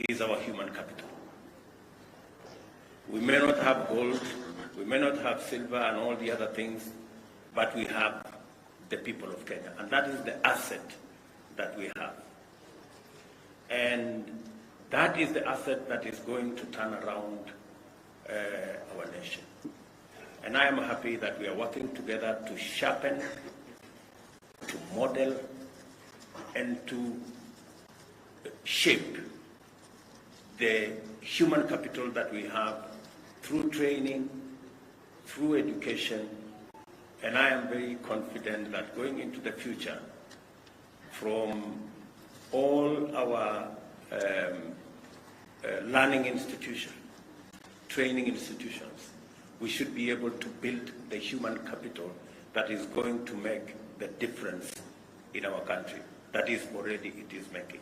is our human capital. We may not have gold, we may not have silver and all the other things, but we have the people of Kenya, and that is the asset that we have. And that is the asset that is going to turn around our nation. And I am happy that we are working together to sharpen, to model, and to shape the human capital that we have through training, through education. And I am very confident that going into the future, from all our learning institutions, training institutions, we should be able to build the human capital that is going to make the difference in our country. That is already it is making.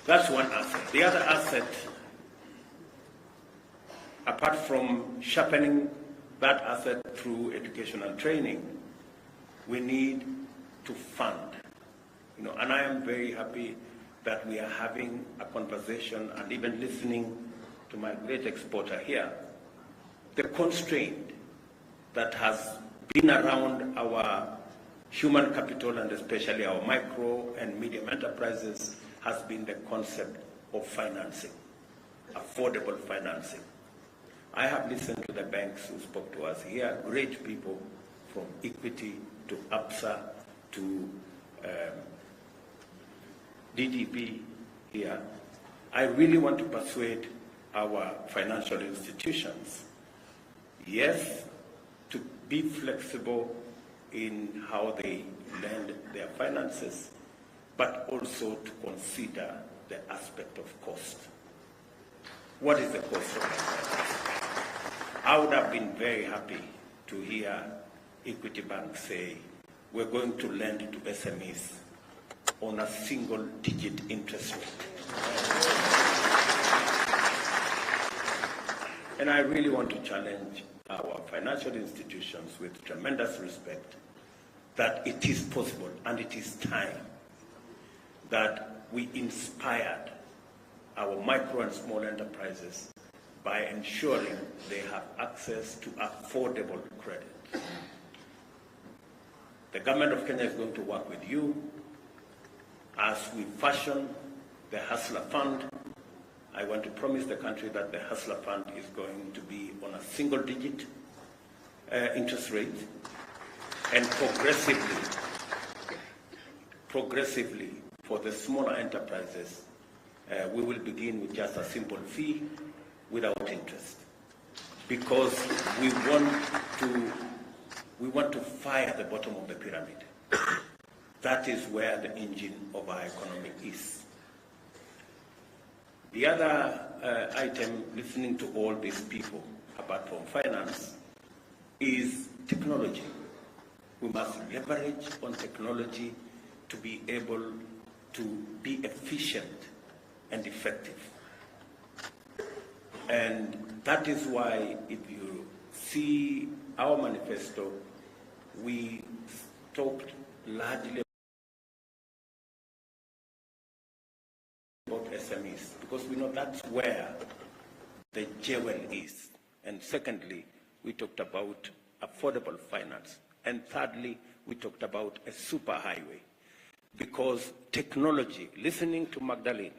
That's one asset. The other asset, apart from sharpening that asset through educational training, we need to fund. And I am very happy that we are having a conversation and even listening to my great exporter here. The constraint that has been around our human capital and especially our micro and medium enterprises has been the concept of financing, affordable financing. I have listened to the banks who spoke to us here, great people from Equity to APSA to DDB here. I really want to persuade our financial institutions, yes, to be flexible in how they lend their finances, but also to consider the aspect of cost. What is the cost of finance? I would have been very happy to hear Equity Bank say, we're going to lend to SMEs on a single-digit interest rate. And I really want to challenge our financial institutions with tremendous respect that it is possible and it is time that we inspired our micro and small enterprises by ensuring they have access to affordable credit. The government of Kenya is going to work with you as we fashion the Hustler Fund. I want to promise the country that the Hustler Fund is going to be on a single-digit interest rate, and progressively for the smaller enterprises, we will begin with just a simple fee, without interest, because we want to fire the bottom of the pyramid. That is where the engine of our economy is. The other item, listening to all these people, apart from finance, is technology. We must leverage on technology to be able to be efficient and effective. And that is why, if you see our manifesto, we talked largely about SMEs, because we know that's where the jewel is. And secondly, we talked about affordable finance. And thirdly, we talked about a superhighway, because technology, listening to Magdalene,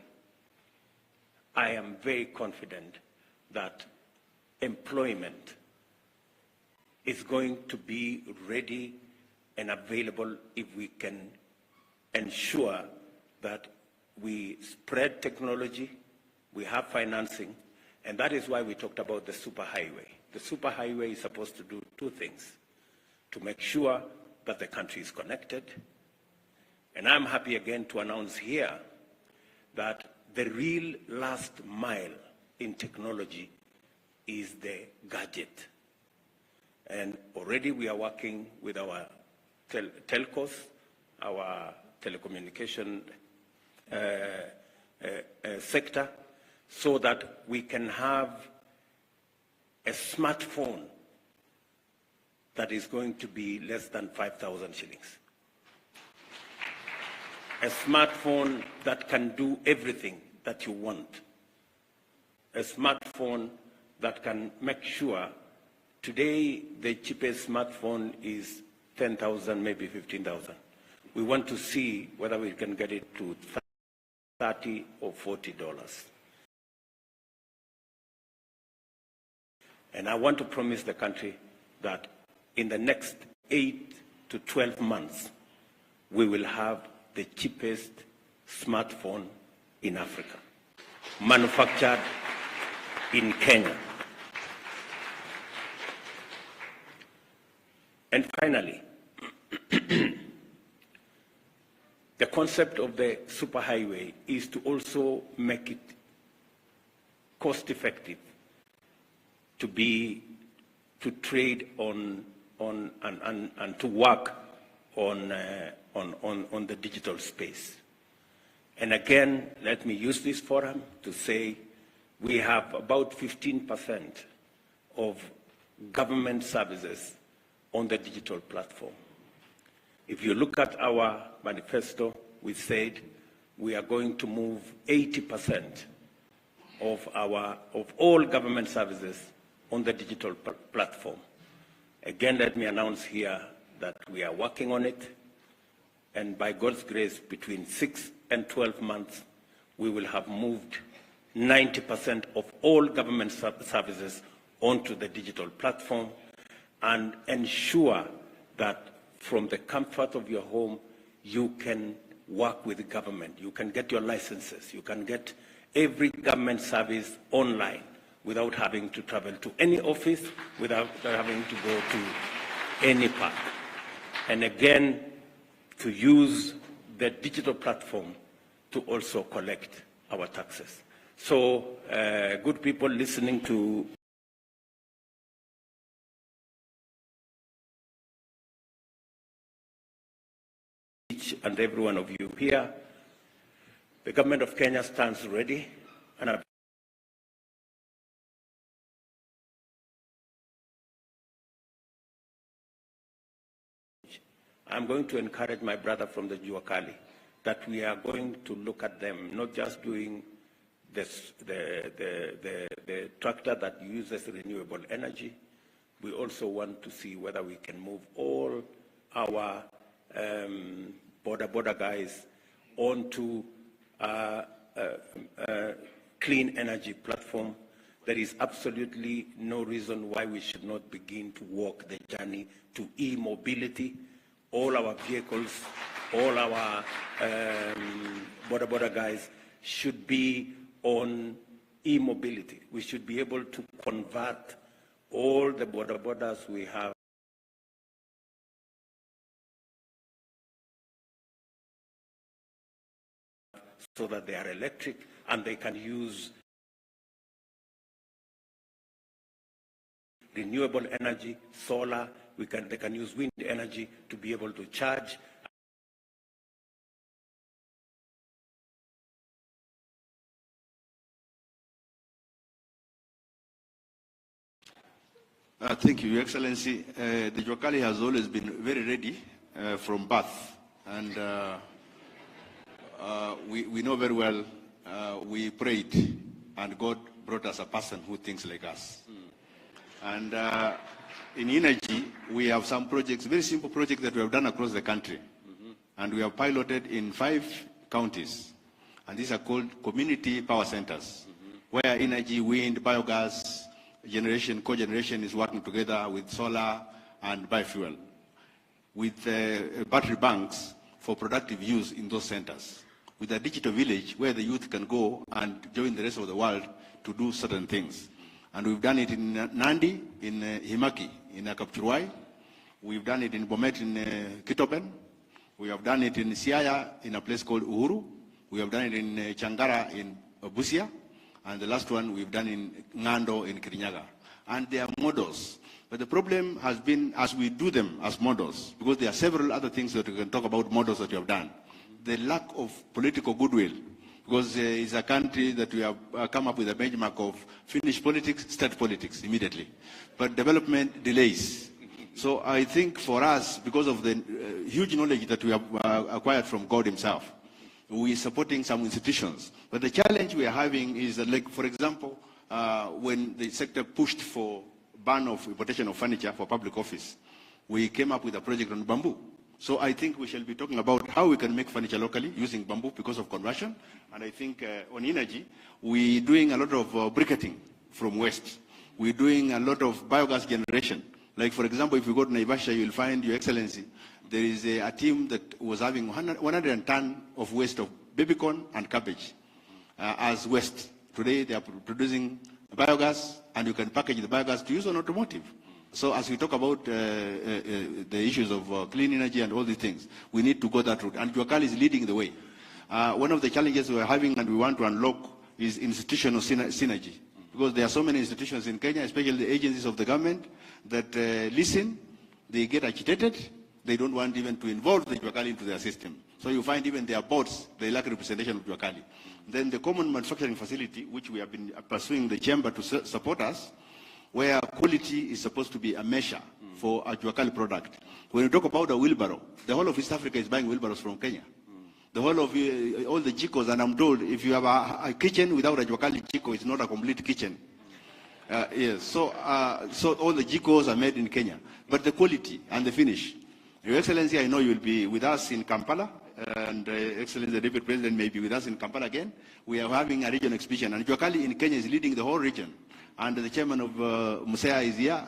I am very confident that employment is going to be ready and available if we can ensure that we spread technology, we have financing, and that is why we talked about the superhighway. The superhighway is supposed to do two things: to make sure that the country is connected, and I'm happy again to announce here that the real last mile in technology is the gadget. And already we are working with our telcos, our telecommunication sector, so that we can have a smartphone that is going to be less than 5,000 shillings. A smartphone that can do everything that you want. A smartphone that can make sure, today the cheapest smartphone is 10,000, maybe 15,000. We want to see whether we can get it to $30 or $40. And I want to promise the country that in the next 8 to 12 months, we will have the cheapest smartphone in Africa, manufactured in Kenya. And finally, the concept of the superhighway is to also make it cost-effective to trade on and to work on the digital space. And again, let me use this forum to say we have about 15% of government services on the digital platform. If you look at our manifesto, we said we are going to move 80% of all government services on the digital platform. Again, let me announce here that we are working on it, and by God's grace, between 6 and 12 months, we will have moved 90% of all government services onto the digital platform, and ensure that from the comfort of your home, you can work with the government. You can get your licenses. You can get every government service online without having to travel to any office, without having to go to any park. And again, to use the digital platform to also collect our taxes. So, good people listening to each and every one of you here, the government of Kenya stands ready, and I'm going to encourage my brother from the Juakali that we are going to look at them, not just doing this, the tractor that uses renewable energy. We also want to see whether we can move all our border guys onto clean energy platform. There is absolutely no reason why we should not begin to walk the journey to e-mobility. All our vehicles, all our border guys should be on e-mobility. We should be able to convert all the borders we have so that they are electric and they can use renewable energy, solar, they can use wind energy to be able to charge. Thank you, Your Excellency. The Juakali has always been very ready from birth, and we know very well we prayed, and God brought us a person who thinks like us. And in energy, we have some projects, very simple projects that we have done across the country. And we have piloted in 5 counties. And these are called community power centers, where energy, wind, biogas, generation, cogeneration is working together with solar and biofuel, with battery banks for productive use in those centers, with a digital village where the youth can go and join the rest of the world to do certain things. And we've done it in Nandi, in Himaki, in Kapchurwai. We've done it in Bomet, in Kitoben. We have done it in Siaya, in a place called Uhuru. We have done it in Changara, in Busia. And the last one we've done in Ngando, in Kirinyaga. And they are models. But the problem has been, as we do them as models, because there are several other things that we can talk about models that you have done, the lack of political goodwill. Because it's a country that we have come up with a benchmark of finish politics, start politics immediately. But development delays. So I think for us, because of the huge knowledge that we have acquired from God himself, we are supporting some institutions. But the challenge we are having is that, like, for example, when the sector pushed for ban of importation of furniture for public office, we came up with a project on bamboo. So I think we shall be talking about how we can make furniture locally using bamboo because of conversion. And I think on energy, we're doing a lot of briquetting from waste. We're doing a lot of biogas generation. Like, for example, if you go to Naivasha, you'll find, Your Excellency, there is a team that was having 100 tons of waste of baby corn and cabbage as waste. Today, they are producing biogas, and you can package the biogas to use on automotive. So as we talk about the issues of clean energy and all these things, we need to go that route. And Juakali is leading the way. One of the challenges we are having and we want to unlock is institutional synergy. Because there are so many institutions in Kenya, especially the agencies of the government, that listen, they get agitated, they don't want even to involve the Juakali into their system. So you find even their boards, they lack representation of Juakali. Then the common manufacturing facility, which we have been pursuing the chamber to support us, where quality is supposed to be a measure for a Juakali product. When you talk about a wheelbarrow, the whole of East Africa is buying wheelbarrows from Kenya. The whole of all the jikos, and I'm told if you have a kitchen without a Juakali jiko, it's not a complete kitchen. Yes, so all the jikos are made in Kenya. But the quality and the finish. Your Excellency, I know you'll be with us in Kampala, and Excellency, the Deputy President may be with us in Kampala again. We are having a regional exhibition, and Juakali in Kenya is leading the whole region. And the chairman of Musea is here,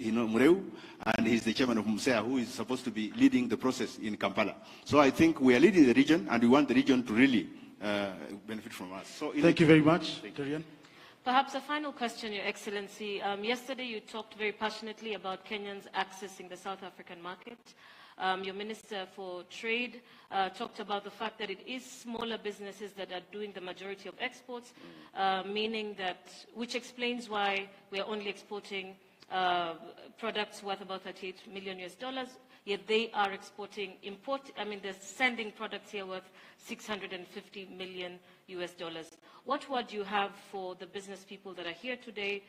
Mureu, and he's the chairman of Musea, who is supposed to be leading the process in Kampala. So I think we are leading the region, and we want the region to really benefit from us. So thank you very much, Kenyan. Perhaps a final question, Your Excellency. Yesterday you talked very passionately about Kenyans accessing the South African market. Your Minister for Trade talked about the fact that it is smaller businesses that are doing the majority of exports, meaning that, which explains why we are only exporting products worth about $38 million, yet they are exporting, they're sending products here worth $650 million. What word do you have for the business people that are here today,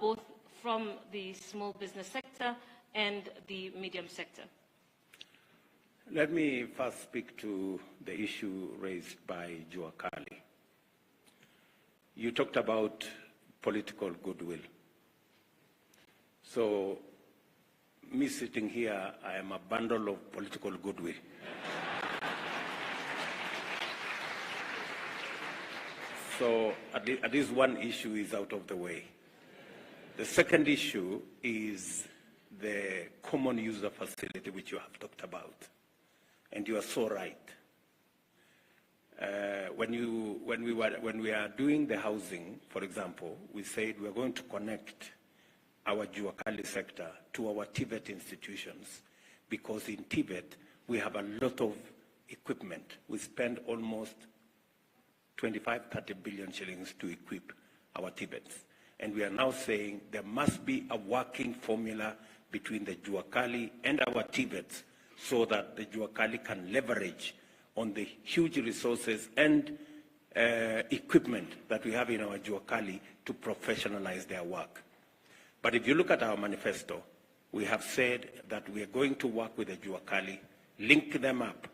both from the small business sector and the medium sector? Let me first speak to the issue raised by Juakali. You talked about political goodwill. So, me sitting here, I am a bundle of political goodwill. So, at least one issue is out of the way. The second issue is the common user facility, which you have talked about. And you are so right. when we are doing the housing, for example, we said we are going to connect our Juakali sector to our Tibet institutions, because in Tibet we have a lot of equipment. We spend almost 25-30 billion shillings to equip our Tibets. And we are now saying there must be a working formula between the Juakali and our Tibets so that the Juakali can leverage on the huge resources and equipment that we have in our Juakali to professionalize their work. But if you look at our manifesto, we have said that we are going to work with the Juakali, link them up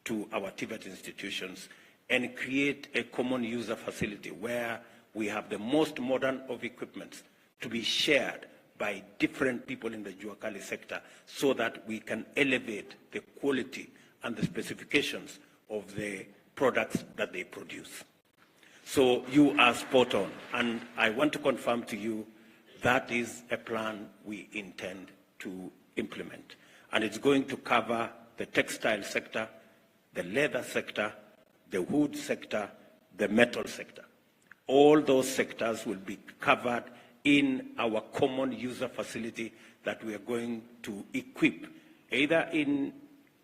to our Tibet institutions, and create a common user facility where we have the most modern of equipment to be shared by different people in the Juakali sector so that we can elevate the quality and the specifications of the products that they produce. So you are spot on, and I want to confirm to you that is a plan we intend to implement. And it's going to cover the textile sector, the leather sector, the wood sector, the metal sector. All those sectors will be covered in our common user facility that we are going to equip, either in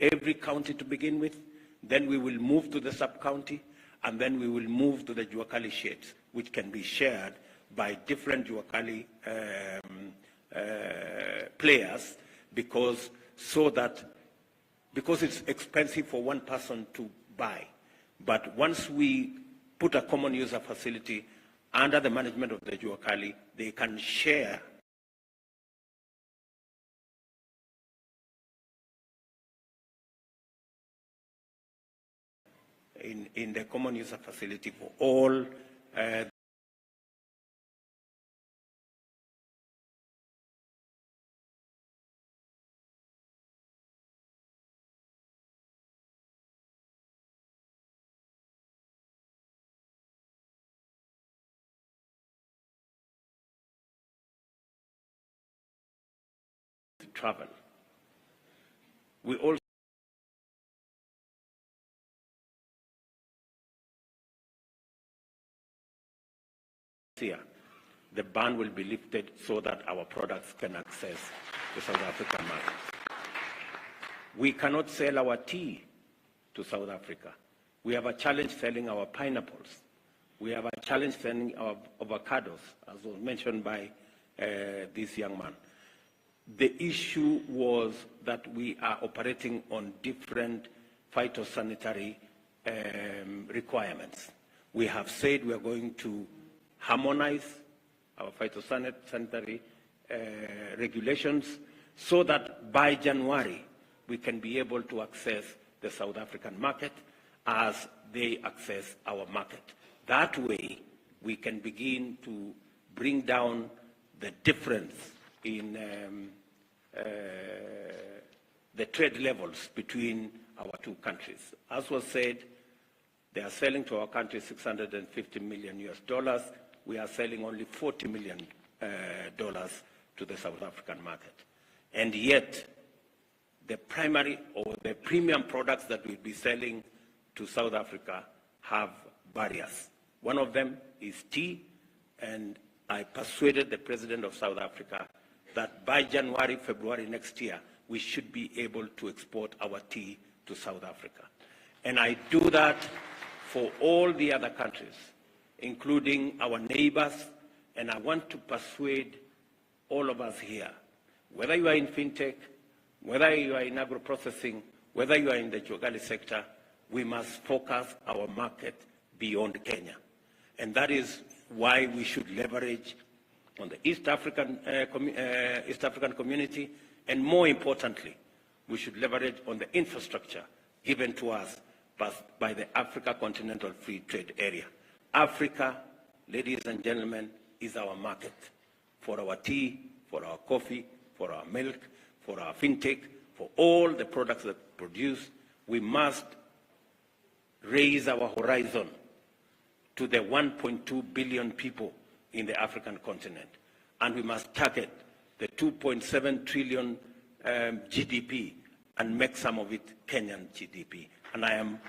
every county to begin with, then we will move to the sub-county, and then we will move to the Juakali sheds, which can be shared by different Juakali players, because it's expensive for one person to buy. But once we put a common user facility under the management of the Juakali, they can share in the common user facility for all travel. We also here, the ban will be lifted so that our products can access the South African market. We cannot sell our tea to South Africa. We have a challenge selling our pineapples. We have a challenge selling our avocados, as was mentioned by this young man. The issue was that we are operating on different phytosanitary requirements. We have said we are going to harmonize our phytosanitary regulations so that by January we can be able to access the South African market as they access our market. That way we can begin to bring down the difference in the trade levels between our two countries. As was said, they are selling to our country $650 million US. We are selling only $40 million to the South African market. And yet, the primary or the premium products that we'll be selling to South Africa have barriers. One of them is tea, and I persuaded the President of South Africa that by January, February next year, we should be able to export our tea to South Africa. And I do that for all the other countries, including our neighbors, and I want to persuade all of us here, whether you are in fintech, whether you are in agro-processing, whether you are in the Juakali sector, we must focus our market beyond Kenya. And that is why we should leverage on the East African community, and more importantly, we should leverage on the infrastructure given to us by the Africa Continental Free Trade Area. Africa, ladies and gentlemen, is our market for our tea, for our coffee, for our milk, for our fintech, for all the products that we produce. We must raise our horizon to the 1.2 billion people in the African continent. And we must target the 2.7 trillion GDP and make some of it Kenyan GDP. And I am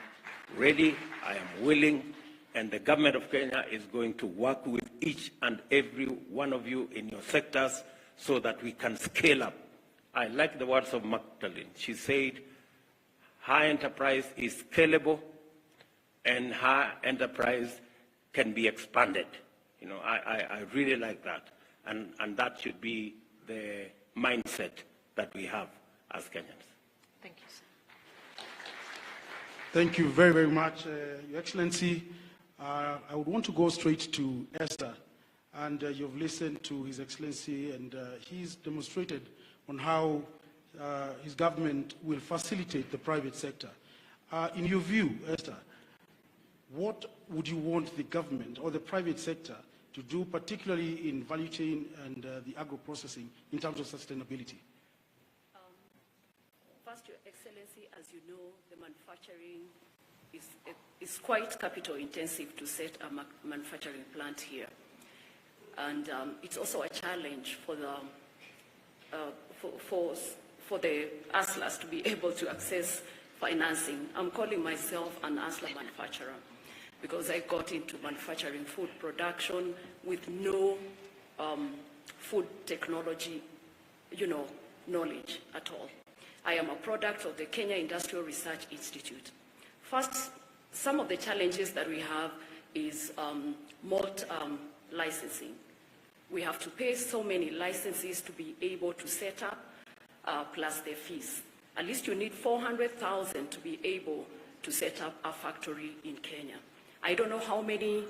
ready, I am willing, and the government of Kenya is going to work with each and every one of you in your sectors so that we can scale up. I like the words of Magdalene. She said, her enterprise is scalable and her enterprise can be expanded. You know, I really like that. And that should be the mindset that we have as Kenyans. Thank you, sir. Thank you very, very much, Your Excellency. I would want to go straight to Esther. And you've listened to His Excellency, and he's demonstrated on how his government will facilitate the private sector. In your view, Esther, what would you want the government or the private sector to do, particularly in value chain and the agro-processing, in terms of sustainability? First, Your Excellency, as you know, the manufacturing is quite capital intensive to set a manufacturing plant here. And it's also a challenge for the hustlers to be able to access financing. I'm calling myself an hustler manufacturer because I got into manufacturing food production with no food technology, knowledge at all. I am a product of the Kenya Industrial Research Institute. First, some of the challenges that we have is malt licensing. We have to pay so many licenses to be able to set up, plus the fees. At least you need 400,000 to be able to set up a factory in Kenya. I don't know how many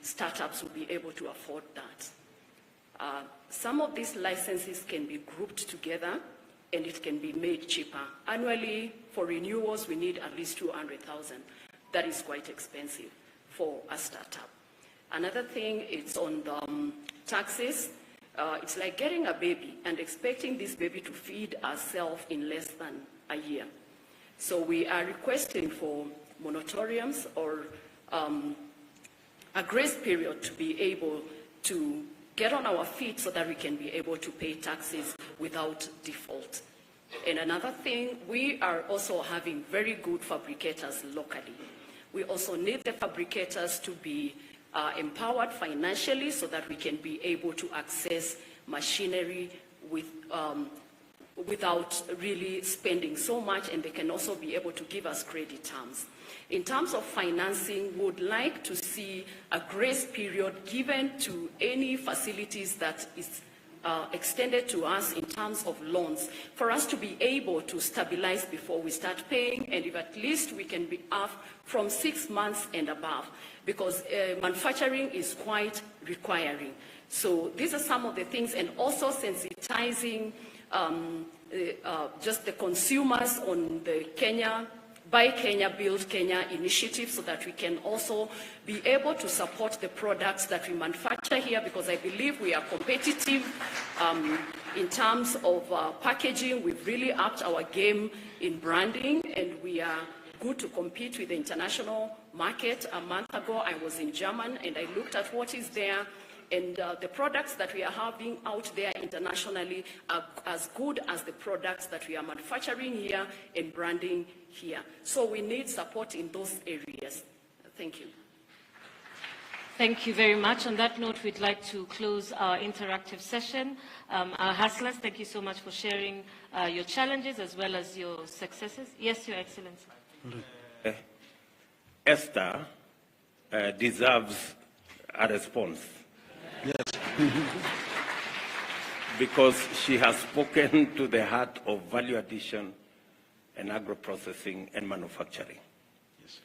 startups will be able to afford that. Some of these licenses can be grouped together and it can be made cheaper. Annually, for renewals, we need at least 200,000. That is quite expensive for a startup. Another thing is on the taxes. It's like getting a baby and expecting this baby to feed herself in less than a year. So we are requesting for moratoriums or a grace period to be able to get on our feet so that we can be able to pay taxes without default. And another thing, we are also having very good fabricators locally. We also need the fabricators to be empowered financially so that we can be able to access machinery without really spending so much, and they can also be able to give us credit terms. In terms of financing, we would like to see a grace period given to any facilities that is extended to us in terms of loans for us to be able to stabilize before we start paying, and if at least we can be off from 6 months and above, because manufacturing is quite requiring. So these are some of the things, and also sensitizing just the consumers on the Buy Kenya, Build Kenya initiative so that we can also be able to support the products that we manufacture here, because I believe we are competitive in terms of packaging. We've really upped our game in branding, and we are good to compete with the international market. A month ago, I was in Germany and I looked at what is there, and the products that we are having out there internationally are as good as the products that we are manufacturing here and branding here. So we need support in those areas. Thank you. Thank you very much. On that note, we'd like to close our interactive session. Our hustlers, thank you so much for sharing your challenges as well as your successes. Yes, Your Excellency. Esther deserves a response. Yes. Because she has spoken to the heart of value addition and agro-processing and manufacturing. Yes.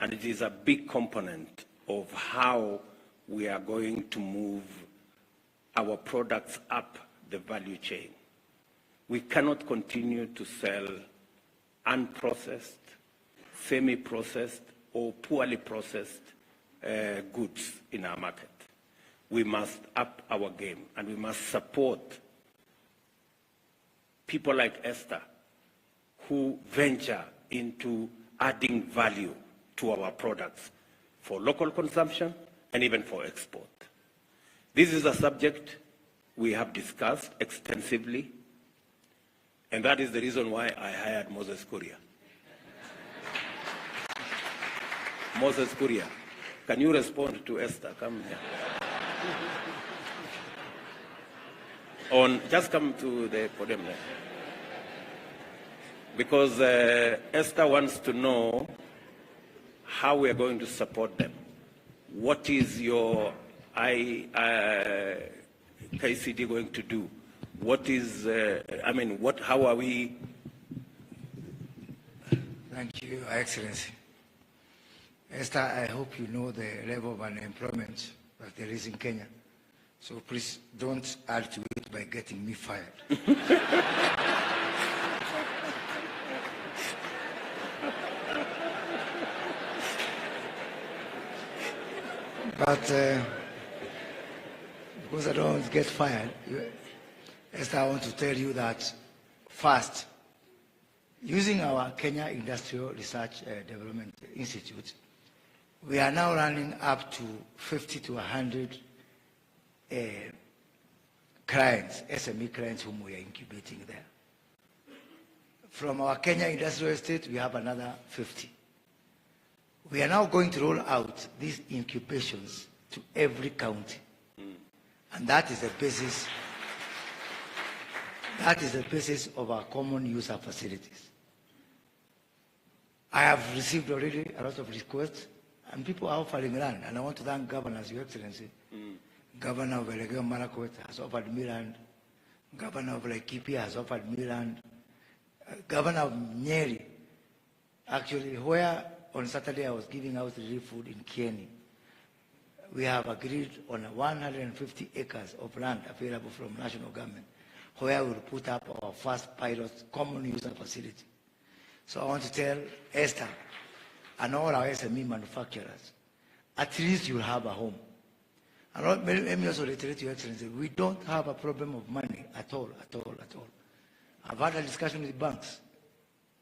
And it is a big component of how we are going to move our products up the value chain. We cannot continue to sell unprocessed, semi-processed, or poorly processed goods in our market. We must up our game, and we must support people like Esther who venture into adding value to our products for local consumption and even for export. This is a subject we have discussed extensively, and that is the reason why I hired Moses Kuria. Moses Kuria, can you respond to Esther? Come here. Just come to the podium there. Because Esther wants to know how we are going to support them. What is your KCD going to do? What is, how are we? Thank you, Your Excellency. Esther, I hope you know the level of unemployment that there is in Kenya. So please don't add to it by getting me fired. But because I don't want to get fired, Esther, I want to tell you that first, using our Kenya Industrial Research Development Institute, we are now running up to 50 to 100 clients, SME clients whom we are incubating there. From our Kenya Industrial Estate, we have another 50. We are now going to roll out these incubations to every county. And that is the basis. That is the basis of our common user facilities. I have received already a lot of requests, and people are offering land. And I want to thank governors, Your Excellency. Governor of Elgeyo Marakwet has offered me land. Governor of Laikipia has offered me land. Governor of Nyeri, actually, where on Saturday I was giving out relief food in Kenyan, we have agreed on 150 acres of land available from national government, where we'll put up our first pilot common user facility. So I want to tell Esther and all our SME manufacturers, at least you'll have a home. And let me also reiterate, Your Excellency, we don't have a problem of money at all. I've had a discussion with banks.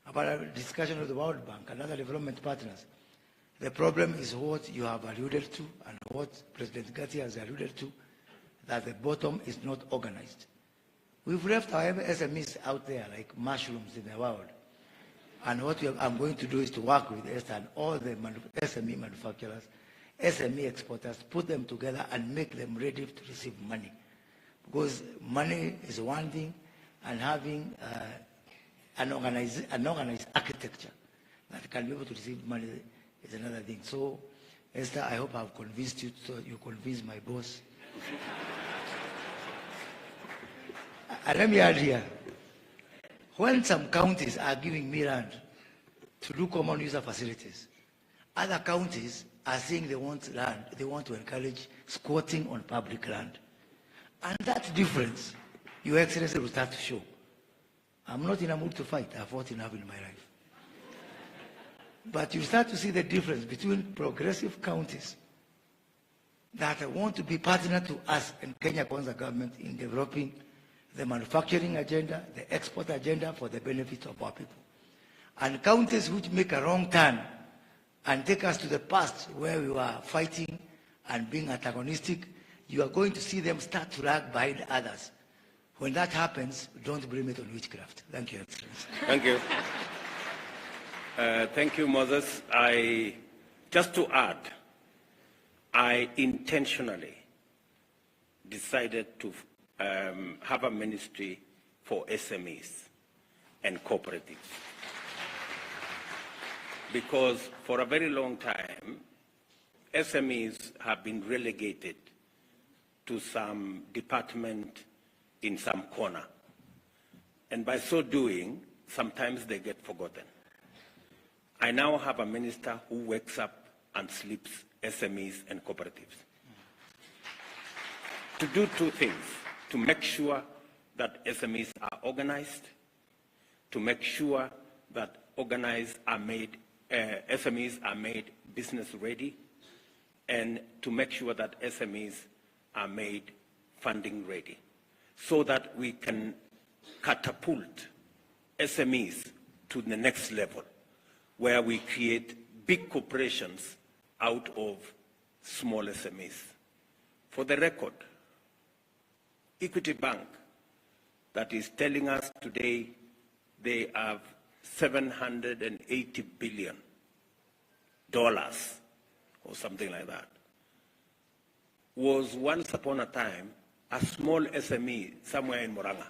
I've had a discussion with the World Bank and other development partners. The problem is what you have alluded to and what President Gatti has alluded to, that the bottom is not organized. We've left our SMEs out there like mushrooms in the world. And what I'm going to do is to work with Esther and all the SME manufacturers, SME exporters, put them together and make them ready to receive money. Because money is one thing, and having an organized architecture that can be able to receive money is another thing. So, Esther, I hope I've convinced you, so you convince my boss. And let me add here, when some counties are giving me land to do common user facilities, other counties are saying they want land, they want to encourage squatting on public land. And that difference, Your Excellency, will start to show. I'm not in a mood to fight. I've fought enough in my life. But you start to see the difference between progressive counties that want to be partner to us and Kenya Kwanza government in developing the manufacturing agenda, the export agenda for the benefit of our people. And counties which make a wrong turn and take us to the past where we were fighting and being antagonistic, you are going to see them start to lag behind others. When that happens, don't blame it on witchcraft. Thank you, Excellency. Thank you. Thank you, Moses. Just to add, I intentionally decided to have a ministry for SMEs and cooperatives. Because for a very long time, SMEs have been relegated to some department in some corner. And by so doing, sometimes they get forgotten. I now have a minister who wakes up and sleeps SMEs and cooperatives. To do two things: to make sure that SMEs are organized, to make sure that SMEs are made business ready, and to make sure that SMEs are made funding ready, so that we can catapult SMEs to the next level, where we create big corporations out of small SMEs. For the record, Equity Bank, that is telling us today they have $780 billion or something like that, was once upon a time a small SME somewhere in Murang'a.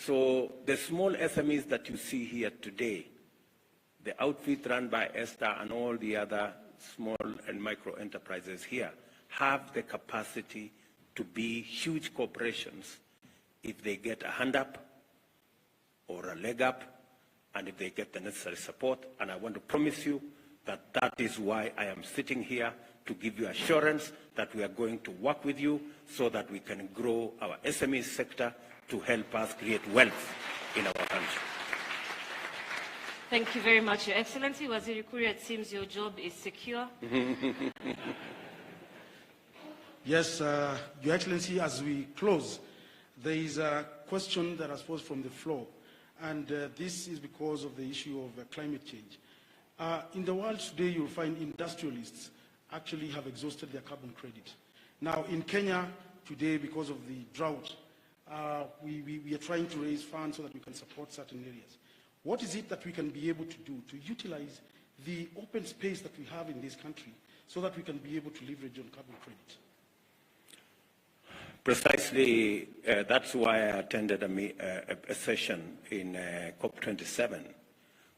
So the small SMEs that you see here today, the outfit run by Esther and all the other small and micro enterprises here, have the capacity to be huge corporations if they get a hand up or a leg up, and if they get the necessary support. And I want to promise you that that is why I am sitting here, to give you assurance that we are going to work with you so that we can grow our SME sector to help us create wealth in our country. Thank you very much, Your Excellency. Waziri Kuria, it seems your job is secure. Yes, Your Excellency, as we close, there is a question that was posed from the floor, and this is because of the issue of climate change. In the world today, you'll find industrialists actually have exhausted their carbon credit. Now, in Kenya today, because of the drought, we are trying to raise funds so that we can support certain areas. What is it that we can be able to do to utilize the open space that we have in this country so that we can be able to leverage on carbon credit? Precisely, that's why I attended a session in COP27,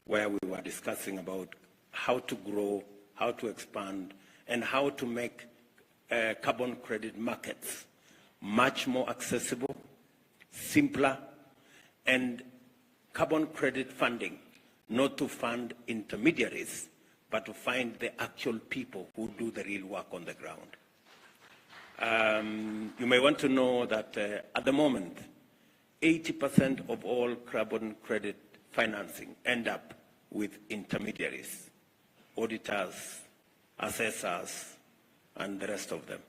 where we were discussing about how to grow, how to expand, and how to make carbon credit markets much more accessible, simpler, and carbon credit funding, not to fund intermediaries, but to find the actual people who do the real work on the ground. You may want to know that at the moment, 80% of all carbon credit financing end up with intermediaries, auditors, assessors, and the rest of them.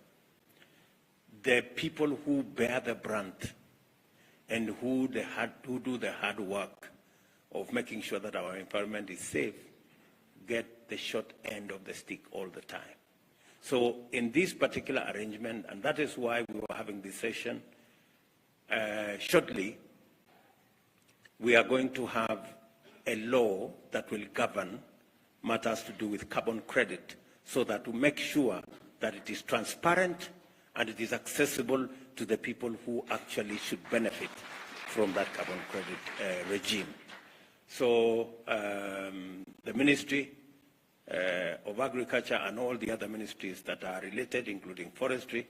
The people who bear the brunt and who do the hard work of making sure that our environment is safe get the short end of the stick all the time. So in this particular arrangement, and that is why we were having this session, shortly, we are going to have a law that will govern matters to do with carbon credit, so that to make sure that it is transparent and it is accessible to the people who actually should benefit from that carbon credit regime. So the Ministry of Agriculture and all the other ministries that are related, including forestry,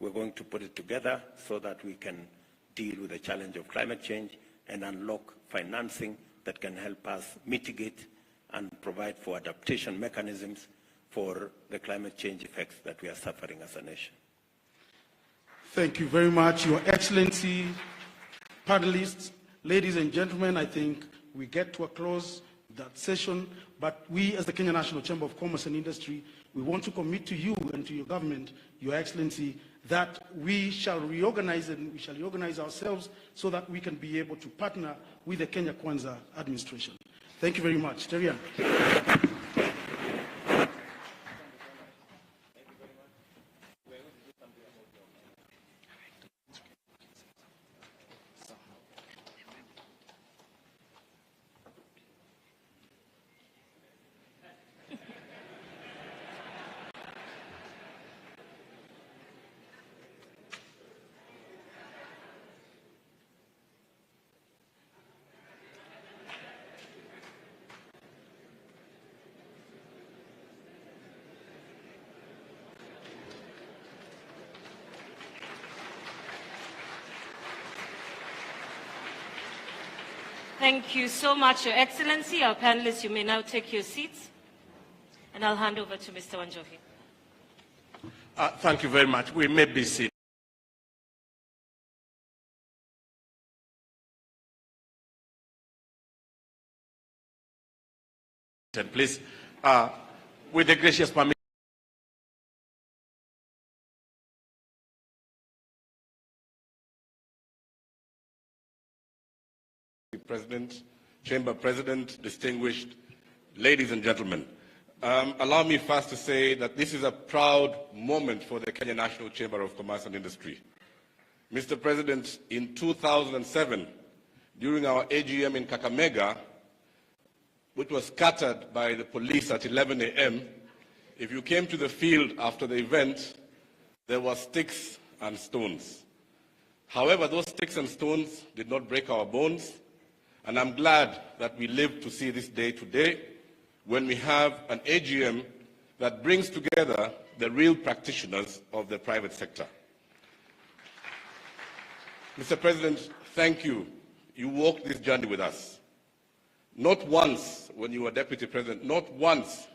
we're going to put it together so that we can deal with the challenge of climate change and unlock financing that can help us mitigate and provide for adaptation mechanisms for the climate change effects that we are suffering as a nation. Thank you very much, Your Excellency, panelists, ladies and gentlemen. I think we get to a close that session, but we as the Kenya National Chamber of Commerce and Industry, we want to commit to you and to your government, Your Excellency, that we shall reorganize and we shall reorganize ourselves so that we can be able to partner with the Kenya Kwanza administration. Thank you very much. Terian. Thank you so much, Your Excellency. Our panelists, you may now take your seats. And I'll hand over to Mr. Wanjohi. Thank you very much. We may be seated. Please, with the gracious permission. President, Chamber President, distinguished ladies and gentlemen. Allow me first to say that this is a proud moment for the Kenya National Chamber of Commerce and Industry. Mr. President, in 2007, during our AGM in Kakamega, which was scattered by the police at 11 a.m., if you came to the field after the event, there were sticks and stones. However, those sticks and stones did not break our bones, and I'm glad that we lived to see this day today, when we have an AGM that brings together the real practitioners of the private sector. Mr. President, thank you. You walked this journey with us. Not once, when you were Deputy President, not once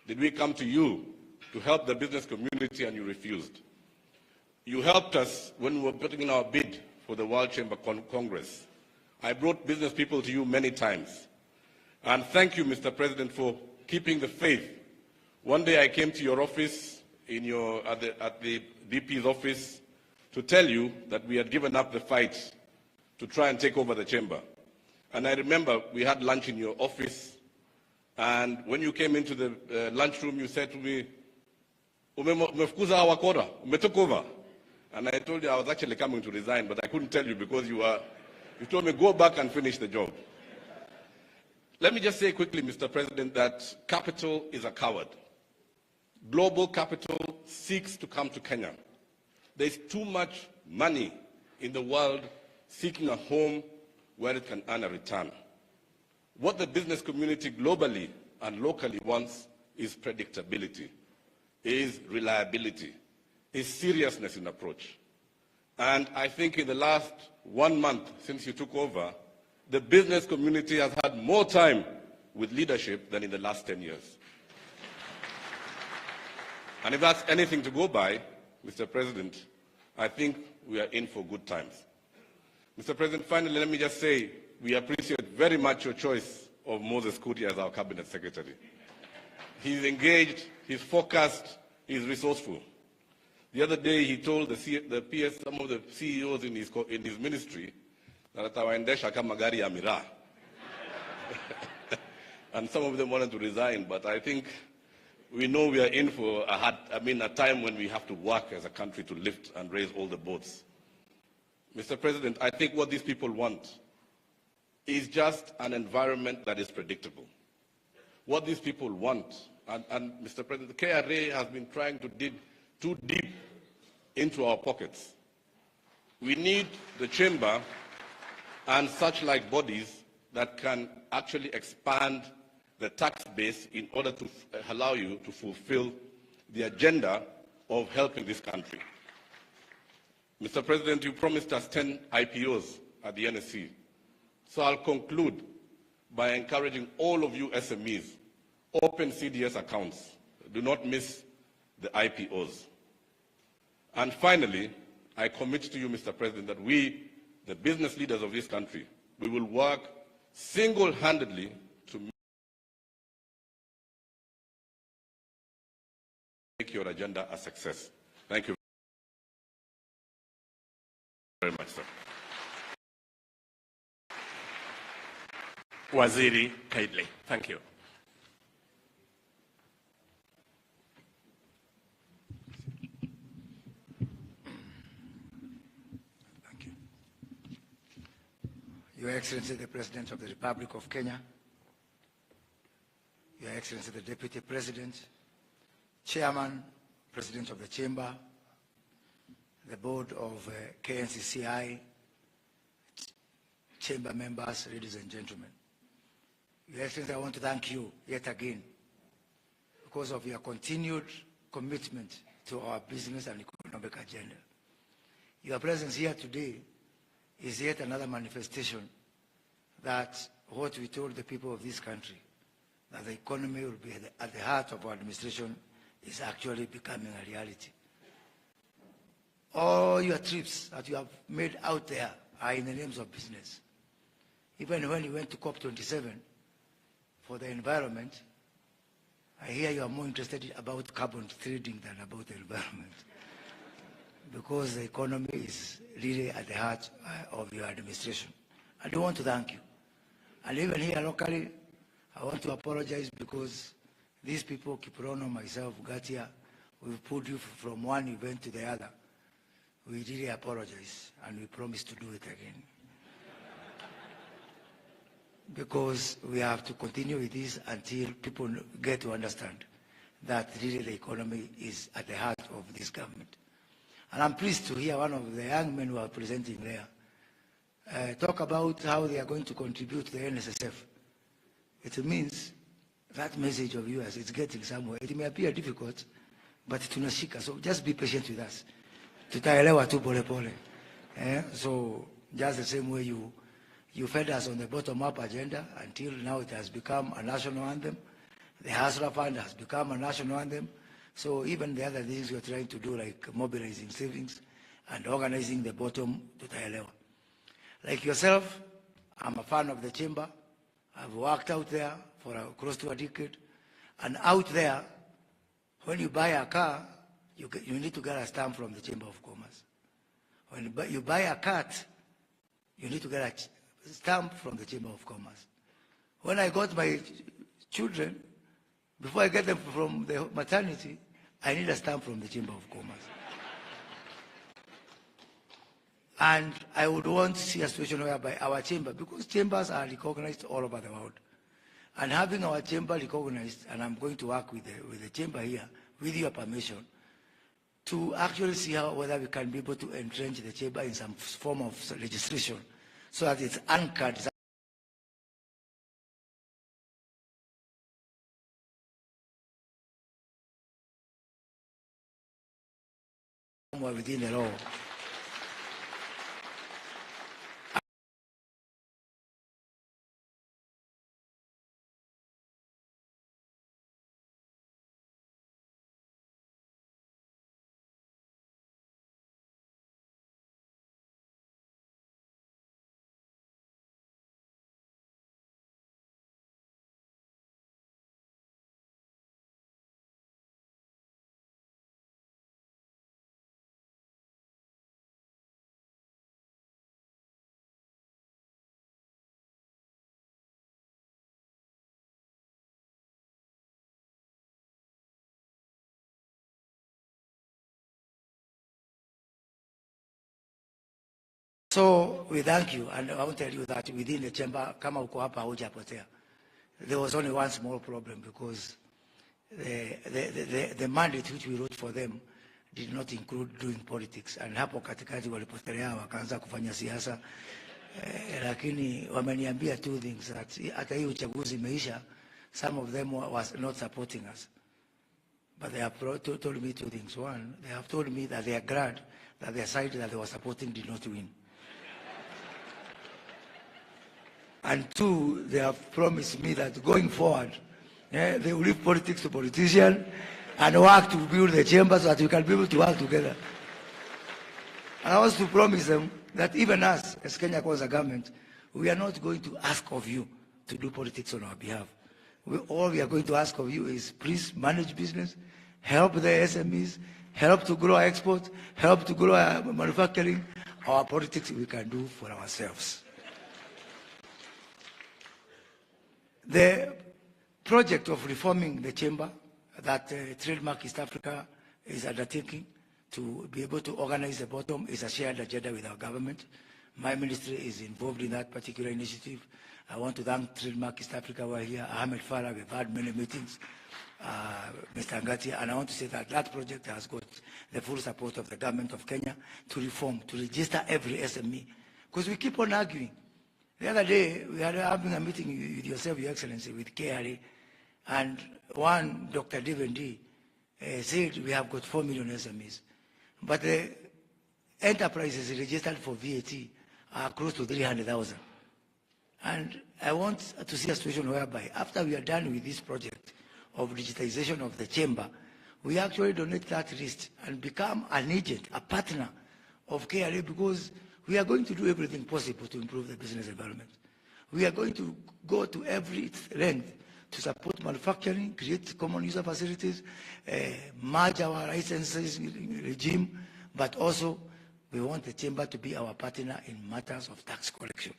did we come to you to help the business community and you refused. You helped us when we were putting in our bid for the World Chamber Congress. I brought business people to you many times. And thank you, Mr. President, for keeping the faith. One day I came to your office, at the DP's office, to tell you that we had given up the fight to try and take over the chamber. And I remember we had lunch in your office, and when you came into the lunchroom, you said to me, "Umefukuza hawa kora, umetook over." And I told you I was actually coming to resign, but I couldn't tell you because you told me, go back and finish the job. Let me just say quickly, Mr. President, that capital is a coward. Global capital seeks to come to Kenya. There's too much money in the world seeking a home where it can earn a return. What the business community globally and locally wants is predictability, is reliability, is seriousness in approach. And I think in the last 1 month since you took over, the business community has had more time with leadership than in the last 10 years. And if that's anything to go by, Mr. President, I think we are in for good times. Mr. President, finally, let me just say we appreciate very much your choice of Moses Kuria as our cabinet secretary. He's engaged, he's focused, he's resourceful. The other day he told the PS, some of the CEOs in his ministry, that atawaendesha kama gari ya miraa. And some of them wanted to resign, but I think we know we are in for a time when we have to work as a country to lift and raise all the boats. Mr. President, I think what these people want is just an environment that is predictable. What these people want, and Mr. President, the KRA has been trying to dig too deep into our pockets. We need the chamber and such like bodies that can actually expand the tax base in order to allow you to fulfill the agenda of helping this country. Mr. President, you promised us 10 IPOs at the NSC. So I'll conclude by encouraging all of you SMEs, open CDS accounts. Do not miss the IPOs. And finally, I commit to you, Mr. President, that we, the business leaders of this country, we will work single-handedly to make your agenda a success. Thank you very much, sir. Waziri Kaidley, thank you. Thank you. Your Excellency, the President of the Republic of Kenya, Your Excellency, the Deputy President, Chairman, President of the Chamber, the Board of KNCCI, Chamber members, ladies and gentlemen. Your Excellency, I want to thank you yet again because of your continued commitment to our business and economic agenda. Your presence here today is yet another manifestation that what we told the people of this country, that the economy will be at the heart of our administration, is actually becoming a reality. All your trips that you have made out there are in the names of business. Even when you went to COP27 for the environment, I hear you are more interested about carbon trading than about the environment, because the economy is really at the heart of your administration. I do want to thank you. And even here locally, I want to apologize because these people, Kiprono, myself, Gatia, we've put you from one event to the other. We really apologize, and we promise to do it again. because we have to continue with this until people get to understand that really the economy is at the heart of this government. And I'm pleased to hear one of the young men who are presenting there talk about how they are going to contribute to the NSSF. It means that message of yours is getting somewhere. It may appear difficult, but tunashika. So just be patient with us. Tutaelewa tu pole pole. So just the same way you fed us on the bottom-up agenda until now it has become a national anthem. The Hasra Fund has become a national anthem. So even the other things we're trying to do, like mobilizing savings and organizing the bottom, tutaelewa. Like yourself, I'm a fan of the chamber. I've worked out there for close to a decade. And out there, when you buy a car, you need to get a stamp from the Chamber of Commerce. When you buy a cat, you need to get a stamp from the Chamber of Commerce. When I got my children, before I get them from the maternity, I need a stamp from the Chamber of Commerce. And I would want to see a situation whereby our chamber, because chambers are recognized all over the world, and having our chamber recognized, and I'm going to work with the chamber here, with your permission, to actually see whether we can be able to entrench the chamber in some form of legislation, so that it's anchored somewhere within the law. So we thank you, and I want to tell you that within the chamber, kama uko hapa hujapotea, there was only one small problem, because the mandate which we wrote for them did not include doing politics, and hapo katikati walipotelea wakaanza kufanya siasa. Lakini wameniambia two things, that hata hii uchaguzi imeisha, some of them was not supporting us. But they have told me two things. One, they have told me that they are glad that their side that they were supporting did not win. And two, they have promised me that going forward, they will leave politics to politicians and work to build the chamber so that we can be able to work together. And I want to promise them that even us, as Kenya Kwanza government, we are not going to ask of you to do politics on our behalf. All we are going to ask of you is please manage business, help the SMEs, help to grow our export, help to grow our manufacturing. Our politics we can do for ourselves. The project of reforming the chamber that Trademark East Africa is undertaking to be able to organize the bottom is a shared agenda with our government. My ministry is involved in that particular initiative. I want to thank Trademark East Africa who are here, Ahmed Farah, we've had many meetings, Mr. Ngatia, and I want to say that that project has got the full support of the government of Kenya to reform, to register every SME, because we keep on arguing. The other day, we had having a meeting with yourself, Your Excellency, with KRA, and one, Dr. Devendi, said we have got 4 million SMEs, but the enterprises registered for VAT are close to 300,000. And I want to see a situation whereby, after we are done with this project of digitization of the chamber, we actually donate that list and become an agent, a partner of KRA, because we are going to do everything possible to improve the business environment. We are going to go to every length to support manufacturing, create common user facilities, merge our licensing regime, but also we want the chamber to be our partner in matters of tax collection.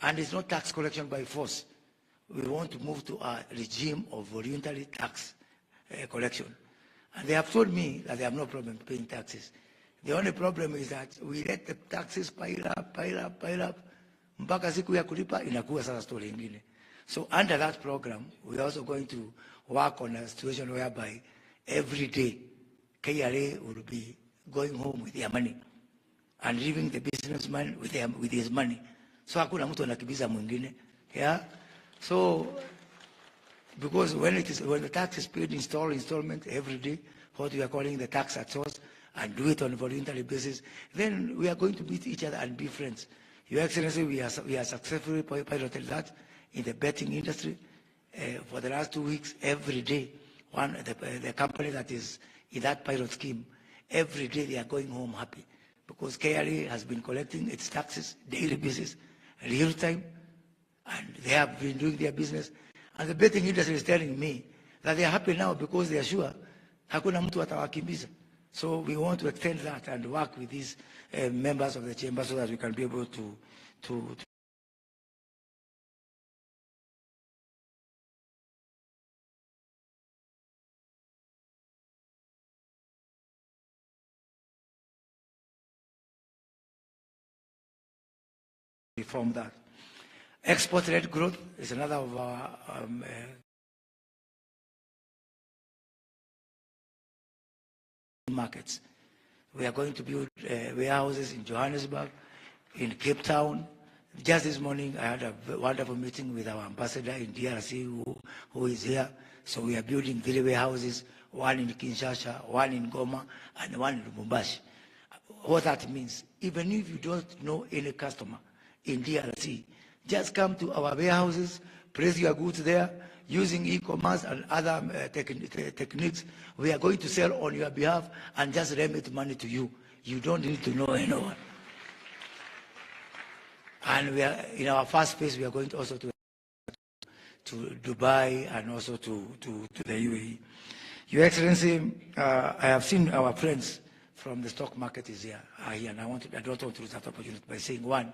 And it's not tax collection by force. We want to move to a regime of voluntary tax collection. And they have told me that they have no problem paying taxes. The only problem is that we let the taxes pile up. mpaka siku ya kulipa inakuwa sasa story ingine. So under that program, we are also going to work on a situation whereby every day KRA will be going home with their money and leaving the businessman with his money. So hakuna mtu anakibiza mwingine. Yeah. So because when the tax is paid installment every day, what we are calling the tax at source, and do it on a voluntary basis, then we are going to meet each other and be friends. Your Excellency, we are successfully piloted that in the betting industry. For the last 2 weeks, every day, the company that is in that pilot scheme, every day they are going home happy because KRA has been collecting its taxes daily basis, real time, and they have been doing their business. And the betting industry is telling me that they are happy now because they are sure hakuna mtu atawakimbiza. So we want to extend that and work with these members of the chamber so that we can be able to reform that. Export-led growth is another of our markets. We are going to build warehouses in Johannesburg, in Cape Town. Just this morning, I had a wonderful meeting with our ambassador in DRC who is here. So we are building 3 warehouses, one in Kinshasa, one in Goma, and one in Lubumbashi. What that means, even if you don't know any customer in DRC, just come to our warehouses, place your goods there, using e-commerce and other techniques. We are going to sell on your behalf and just remit money to you. You don't need to know anyone. And we are, in our first phase, we are going to also to Dubai and also to the UAE. Your Excellency, I have seen our friends from the stock market is here, and I don't want to lose that opportunity by saying, one,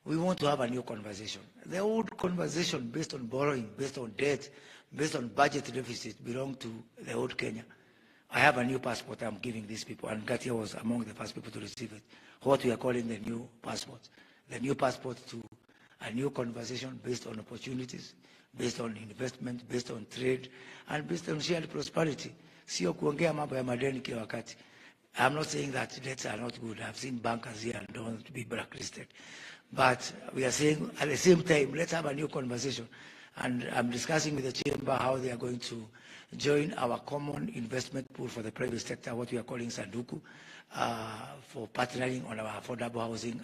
we want to have a new conversation. The old conversation based on borrowing, based on debt, based on budget deficit belong to the old Kenya. I have a new passport I'm giving these people, and Gatia was among the first people to receive it. What we are calling the new passport. The new passport to a new conversation based on opportunities, based on investment, based on trade, and based on shared prosperity. Sio kuongea mambo ya madeni kila wakati. I'm not saying that debts are not good. I've seen bankers here and don't want to be blacklisted. But we are saying at the same time, let's have a new conversation. And I'm discussing with the chamber how they are going to join our common investment pool for the private sector, what we are calling Sanduku, for partnering on our affordable housing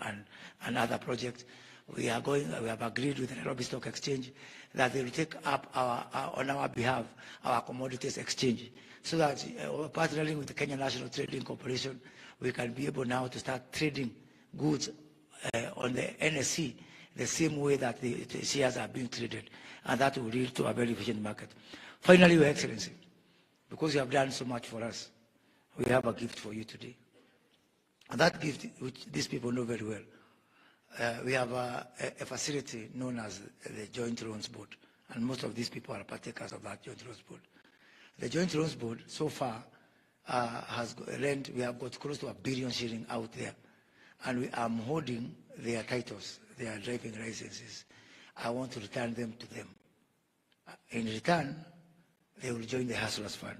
and other projects. We have agreed with the Nairobi Stock Exchange that they will take up on our behalf our commodities exchange, so that partnering with the Kenyan National Trading Corporation, we can be able now to start trading goods on the NSC the same way that the shares are being traded, and that will lead to a very efficient market. Finally, Your Excellency, because you have done so much for us, we have a gift for you today. And that gift, which these people know very well, we have a facility known as the Joint Loans Board, and most of these people are partakers of that Joint Loans Board. The Joint Loans Board, so far, has lent, we have got close to R1 billion out there, and we are holding their titles, their driving licenses. I want to return them to them. In return, they will join the Hustlers Fund.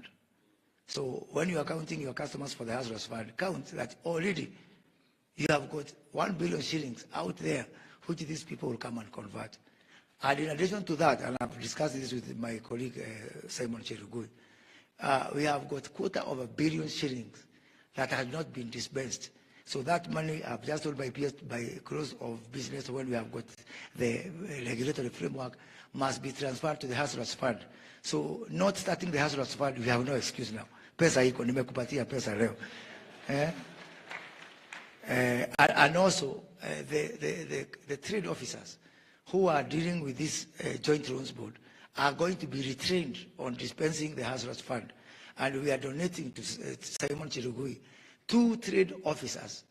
So when you are counting your customers for the Hustlers Fund, count that already you have got R1 billion out there, which these people will come and convert. And in addition to that, and I've discussed this with my colleague Simon Cherugui, we have got $250 million that has not been dispensed. So that money, I've just told my peers, by close of business, when we have got the regulatory framework, must be transferred to the Hustlers Fund. So not starting the Hustlers Fund, we have no excuse now. Pesa iko, nimekupatia pesa leo. And also, the trade officers who are dealing with this Joint Loans Board are going to be retrained on dispensing the Hustlers Fund. And we are donating to Simon Cherugui 2 trade officers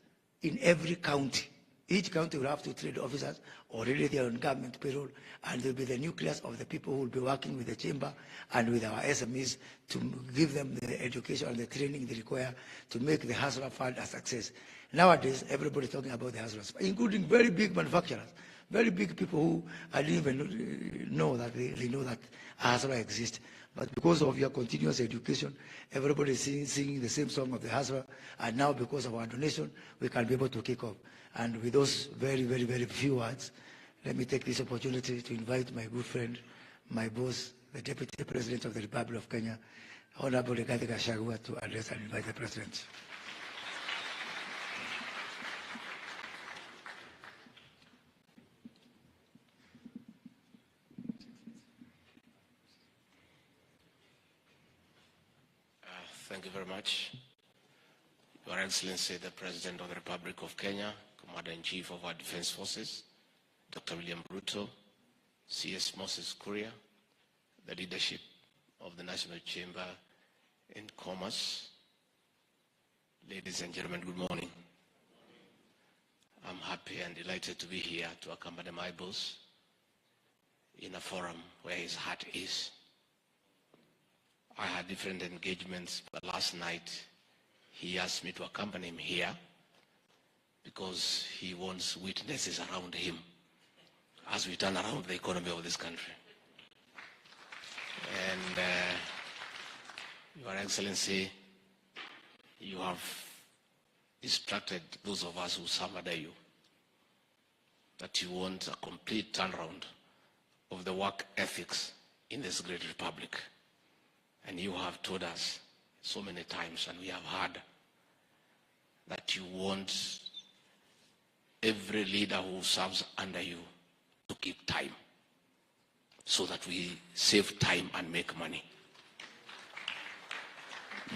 in every county. Each county will have 2 trade officers, already they are on government payroll, and they'll be the nucleus of the people who will be working with the chamber and with our SMEs to give them the education and the training they require to make the Hustler Fund a success. Nowadays, everybody is talking about the Hustlers Fund, including very big manufacturers, very big people who I didn't even know that they know that hustler exists. But because of your continuous education, everybody is singing the same song of the hustler, and now because of our donation, we can be able to kick off. And with those very, very, very few words, let me take this opportunity to invite my good friend, my boss, the Deputy President of the Republic of Kenya, Honorable Rigathi Gachagua, to address and invite the President. Thank you very much. Your Excellency, the President of the Republic of Kenya, Commander-in-Chief of our Defense Forces, Dr. William Ruto, CS Moses Kuria, the leadership of the National Chamber in Commerce. Ladies and gentlemen, good morning. I'm happy and delighted to be here to accompany my boss in a forum where his heart is. I had different engagements, but last night he asked me to accompany him here because he wants witnesses around him as we turn around the economy of this country. And Your Excellency, you have instructed those of us who serve under you that you want a complete turnaround of the work ethics in this great republic. And you have told us so many times, and we have heard, that you want every leader who serves under you to keep time so that we save time and make money.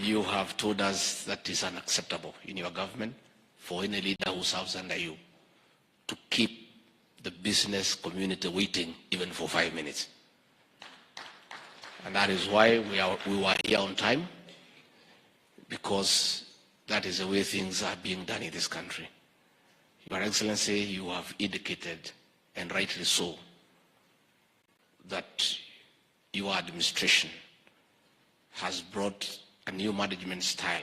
You have told us that it is unacceptable in your government for any leader who serves under you to keep the business community waiting even for 5 minutes. And that is why we were here on time, because that is the way things are being done in this country. Your Excellency, you have indicated, and rightly so, that your administration has brought a new management style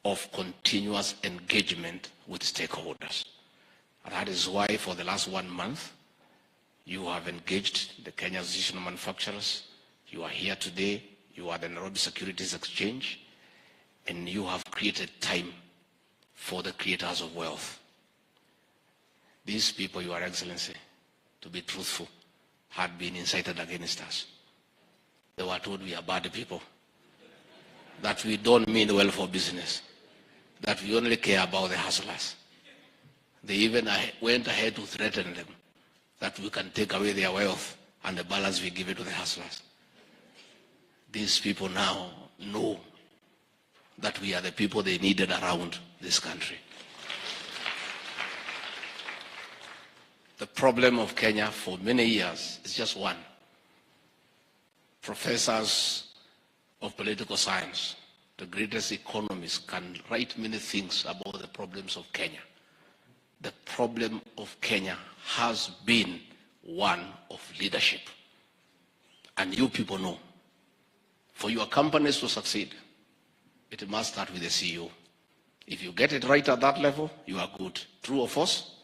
of continuous engagement with stakeholders. And that is why for the last 1 month, you have engaged the Kenya Association of Manufacturers. You are here today, you are the Nairobi Securities Exchange, and you have created time for the creators of wealth. These people, Your Excellency, to be truthful, had been incited against us. They were told we are bad people, that we don't mean well for business, that we only care about the hustlers. They even went ahead to threaten them that we can take away their wealth and the balance we give it to the hustlers. These people now know that we are the people they needed around this country. The problem of Kenya for many years is just one. Professors of political science, the greatest economists, can write many things about the problems of Kenya. The problem of Kenya has been one of leadership. And you people know, for your companies to succeed, it must start with the CEO. If you get it right at that level, you are good. True or false?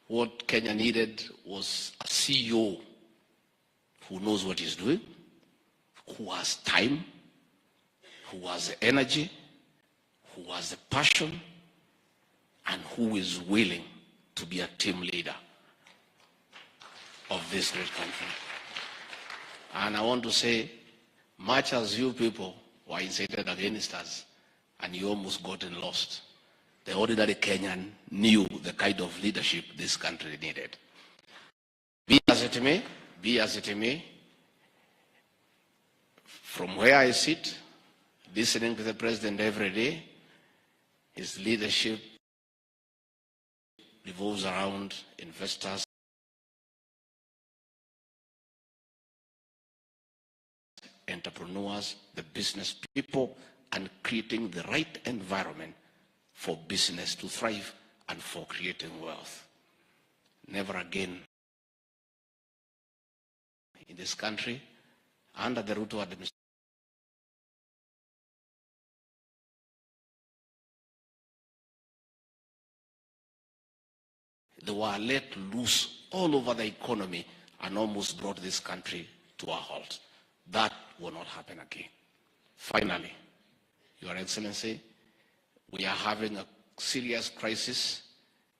What Kenya needed was a CEO who knows what he's doing, who has time, who has the energy, who has the passion, and who is willing to be a team leader of this great country. And I want to say, much as you people were incited against us and you almost gotten lost, the ordinary Kenyan knew the kind of leadership this country needed. Be as it may, from where I sit, listening to the president every day, his leadership revolves around investors, entrepreneurs, the business people, and creating the right environment for business to thrive and for creating wealth. Never again in this country, under the Ruto administration, they were let loose all over the economy and almost brought this country to a halt. That will not happen again. Finally, Your Excellency, we are having a serious crisis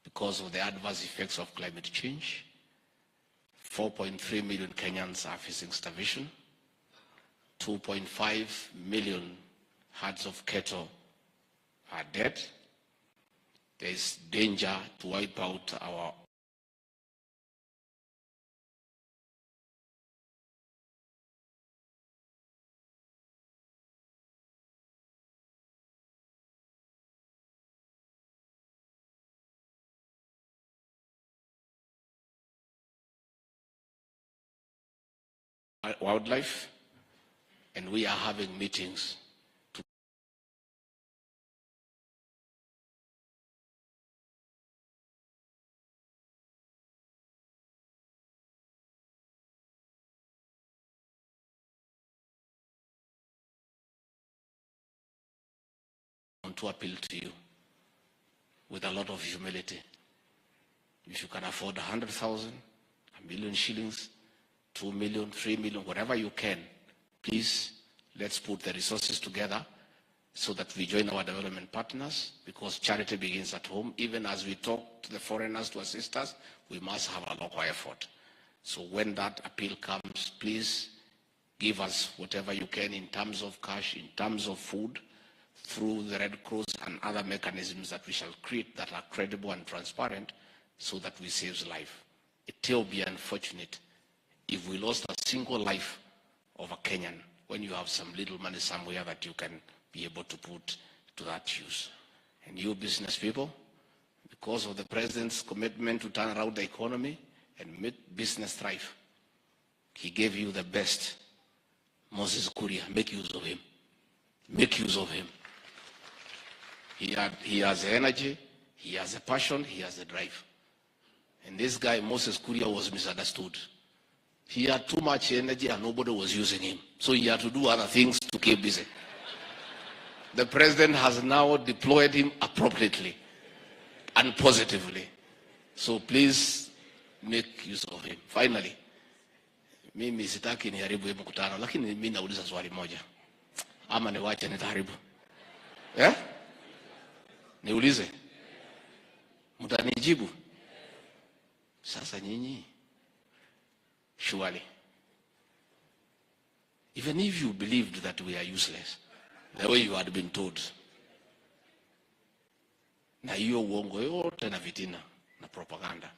because of the adverse effects of climate change. 4.3 million Kenyans are facing starvation. 2.5 million herds of cattle are dead. There is danger to wipe out our wildlife, and we are having meetings to appeal to you with a lot of humility. If you can afford 100,000, 1 million shillings, 2 million, 3 million, whatever you can, please, let's put the resources together so that we join our development partners, because charity begins at home. Even as we talk to the foreigners to assist us, we must have a local effort. So when that appeal comes, please give us whatever you can in terms of cash, in terms of food, through the Red Cross and other mechanisms that we shall create that are credible and transparent so that we save life. It will be unfortunate if we lost a single life of a Kenyan when you have some little money somewhere that you can be able to put to that use. And you business people, because of the President's commitment to turn around the economy and make business thrive, he gave you the best. Moses Kuria, make use of him. Make use of him. He has the energy, he has the passion, he has the drive. And this guy, Moses Kuria, was misunderstood. He had too much energy and nobody was using him. So he had to do other things to keep busy. The President has now deployed him appropriately and positively. So please make use of him. Finally, mimi sitaki niharibu hii mkutano, lakini mimi nauliza swali moja. Ama niwache nitaharibu? Niulize? Mtanijibu? Sasa nyinyi, surely, even if you believed that we are useless, the way you had been told, na hiyo uongo yote na vitina na propaganda,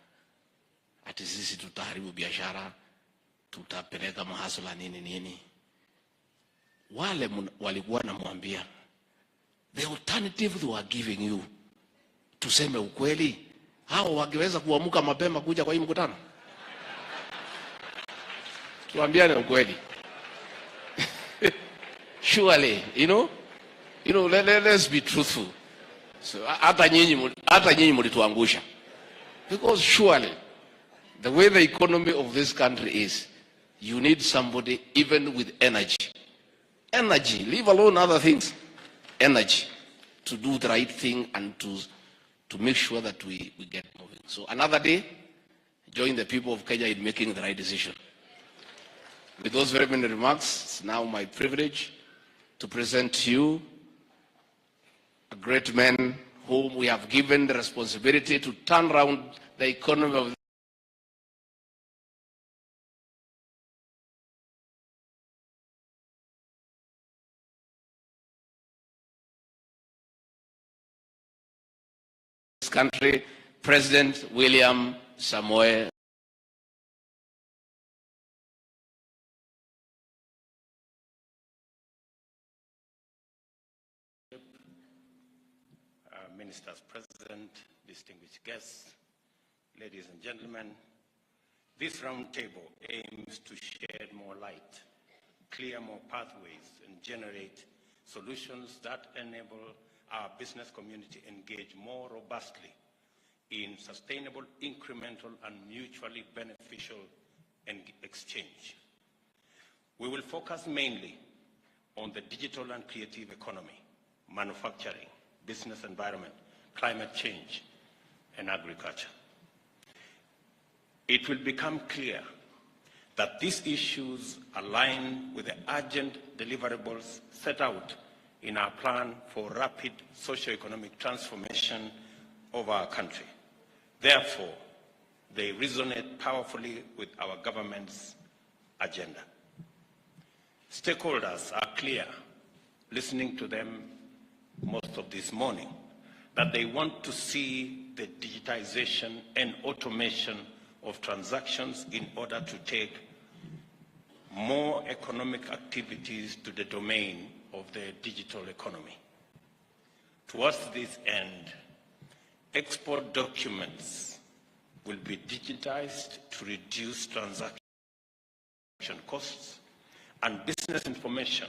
ati sisi tutaharibu biashara, tutapeleka mahasula nini nini, wale walikuwa namwambia, the alternative they were giving you, tuseme ukweli, hao wangeweza kuamuka mapema kuja kwa hii mkutano? Tuambiane ukweli. Surely, let's be truthful. So hata nyinyi mlituangusha. Because surely, the way the economy of this country is, you need somebody even with energy. Energy, leave alone other things. Energy to do the right thing and to make sure that we get moving. So another day, join the people of Kenya in making the right decision. With those very many remarks, it's now my privilege to present to you a great man whom we have given the responsibility to turn around the economy of this country, President William Samoei. Ministers present, distinguished guests, ladies and gentlemen, this roundtable aims to shed more light, clear more pathways, and generate solutions that enable our business community engage more robustly in sustainable, incremental, and mutually beneficial exchange. We will focus mainly on the digital and creative economy, manufacturing, business environment, climate change, and agriculture. it will become clear that these issues align with the urgent deliverables set out in our plan for rapid socio-economic transformation of our country. Therefore, they resonate powerfully with our government's agenda. Stakeholders are clear, listening to them most of this morning, that they want to see the digitization and automation of transactions in order to take more economic activities to the domain of the digital economy. Towards this end, export documents will be digitized to reduce transaction costs, and business information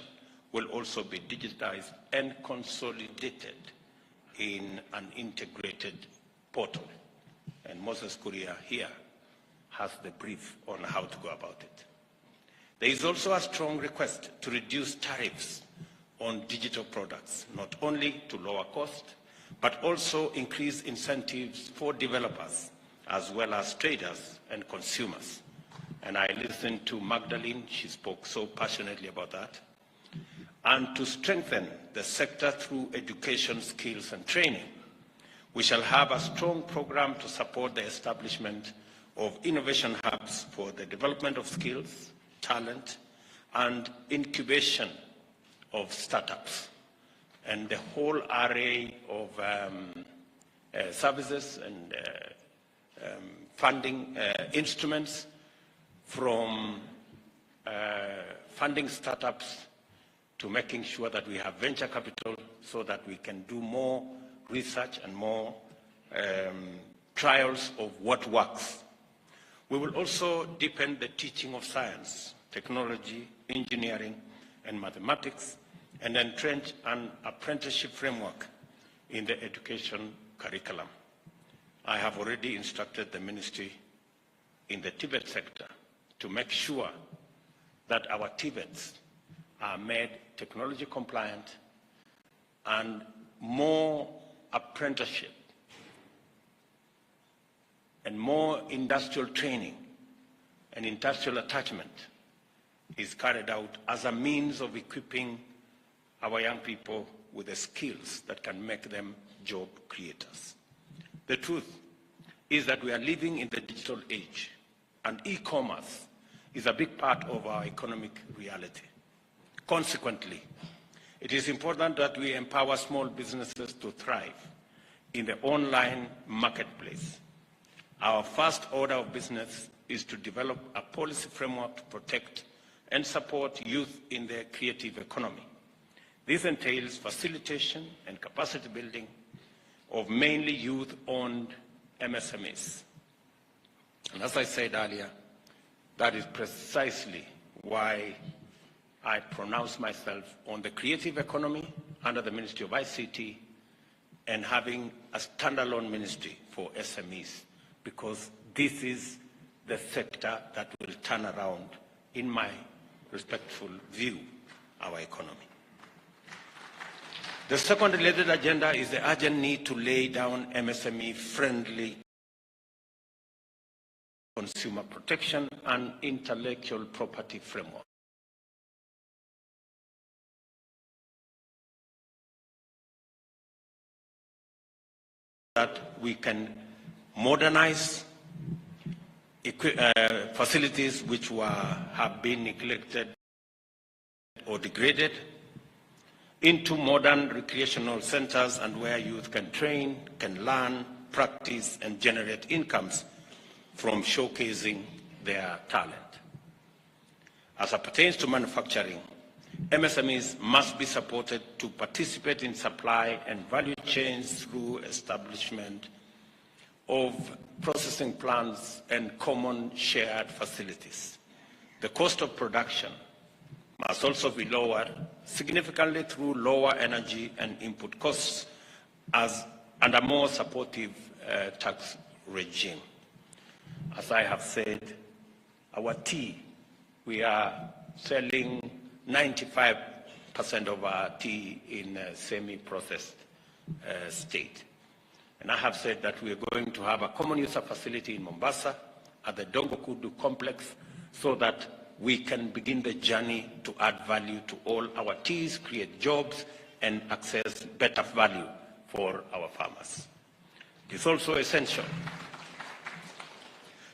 will also be digitized and consolidated in an integrated portal. And Moses Kuria here has the brief on how to go about it. There is also a strong request to reduce tariffs on digital products, not only to lower cost, but also increase incentives for developers, as well as traders and consumers. And I listened to Magdalene, she spoke so passionately about that. And to strengthen the sector through education, skills, and training, we shall have a strong program to support the establishment of innovation hubs for the development of skills, talent, and incubation of startups, and the whole array of services and funding instruments, from funding startups to making sure that we have venture capital so that we can do more research and more trials of what works. We will also deepen the teaching of science, technology, engineering, and mathematics, and entrench an apprenticeship framework in the education curriculum. I have already instructed the ministry in the Tibet sector to make sure that our Tibets are made technology compliant and more apprenticeship and more industrial training and industrial attachment is carried out as a means of equipping our young people with the skills that can make them job creators. The truth is that we are living in the digital age, and e-commerce is a big part of our economic reality. Consequently, it is important that we empower small businesses to thrive in the online marketplace. Our first order of business is to develop a policy framework to protect and support youth in the creative economy. This entails facilitation and capacity building of mainly youth-owned MSMEs. And as I said earlier, that is precisely why I pronounce myself on the creative economy under the Ministry of ICT and having a standalone ministry for SMEs, because this is the sector that will turn around, in my respectful view, our economy. The second related agenda is the urgent need to lay down MSME-friendly consumer protection and intellectual property framework. That we can modernize facilities which have been neglected or degraded into modern recreational centers, and where youth can train, can learn, practice, and generate incomes from showcasing their talent. As it pertains to manufacturing, MSMEs must be supported to participate in supply and value chains through establishment of processing plants and common shared facilities. The cost of production must also be lowered significantly through lower energy and input costs and a more supportive tax regime. As I have said, our tea, we are selling 95% of our tea in a semi-processed state. And I have said that we are going to have a common user facility in Mombasa at the Dongo Kudu complex so that we can begin the journey to add value to all our teas, create jobs, and access better value for our farmers. It is also essential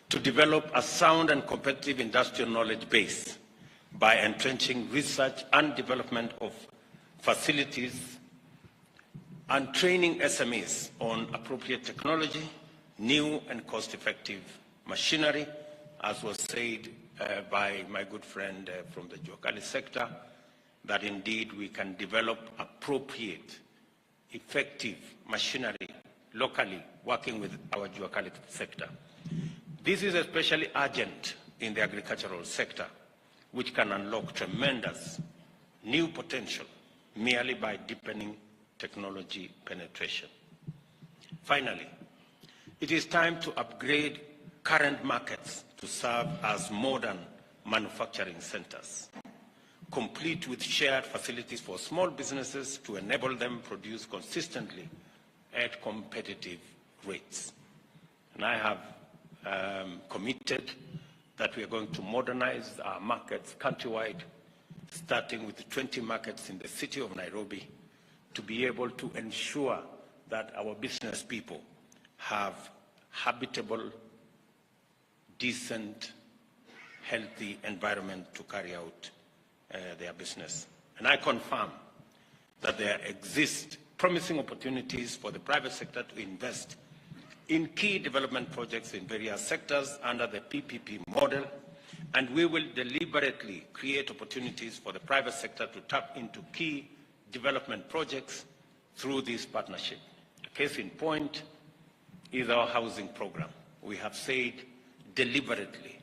to develop a sound and competitive industrial knowledge base by entrenching research and development of facilities and training SMEs on appropriate technology, new and cost-effective machinery, as was said by my good friend from the Juakali sector, that indeed we can develop appropriate, effective machinery locally, working with our Juakali sector. This is especially urgent in the agricultural sector, which can unlock tremendous new potential merely by deepening technology penetration. Finally, it is time to upgrade current markets to serve as modern manufacturing centers, complete with shared facilities for small businesses to enable them produce consistently at competitive rates. And I have committed that we are going to modernize our markets countrywide, starting with 20 markets in the city of Nairobi, to be able to ensure that our business people have habitable, decent, healthy environment to carry out their business. And I confirm that there exist promising opportunities for the private sector to invest in key development projects in various sectors under the PPP model, and we will deliberately create opportunities for the private sector to tap into key development projects through this partnership. A case in point is our housing program. We have said deliberately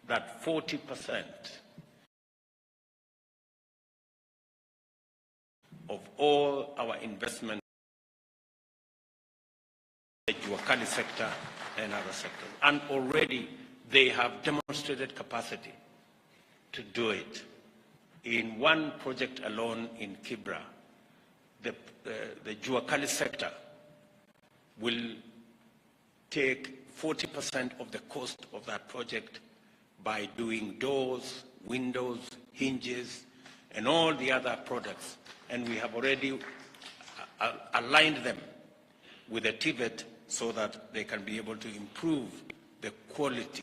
that 40% of all our investment in the Juakali sector and other sectors. And already they have demonstrated capacity to do it. In one project alone in Kibra, the Juakali sector will take 40% of the cost of that project by doing doors, windows, hinges, and all the other products. And we have already aligned them with the TVET so that they can be able to improve the quality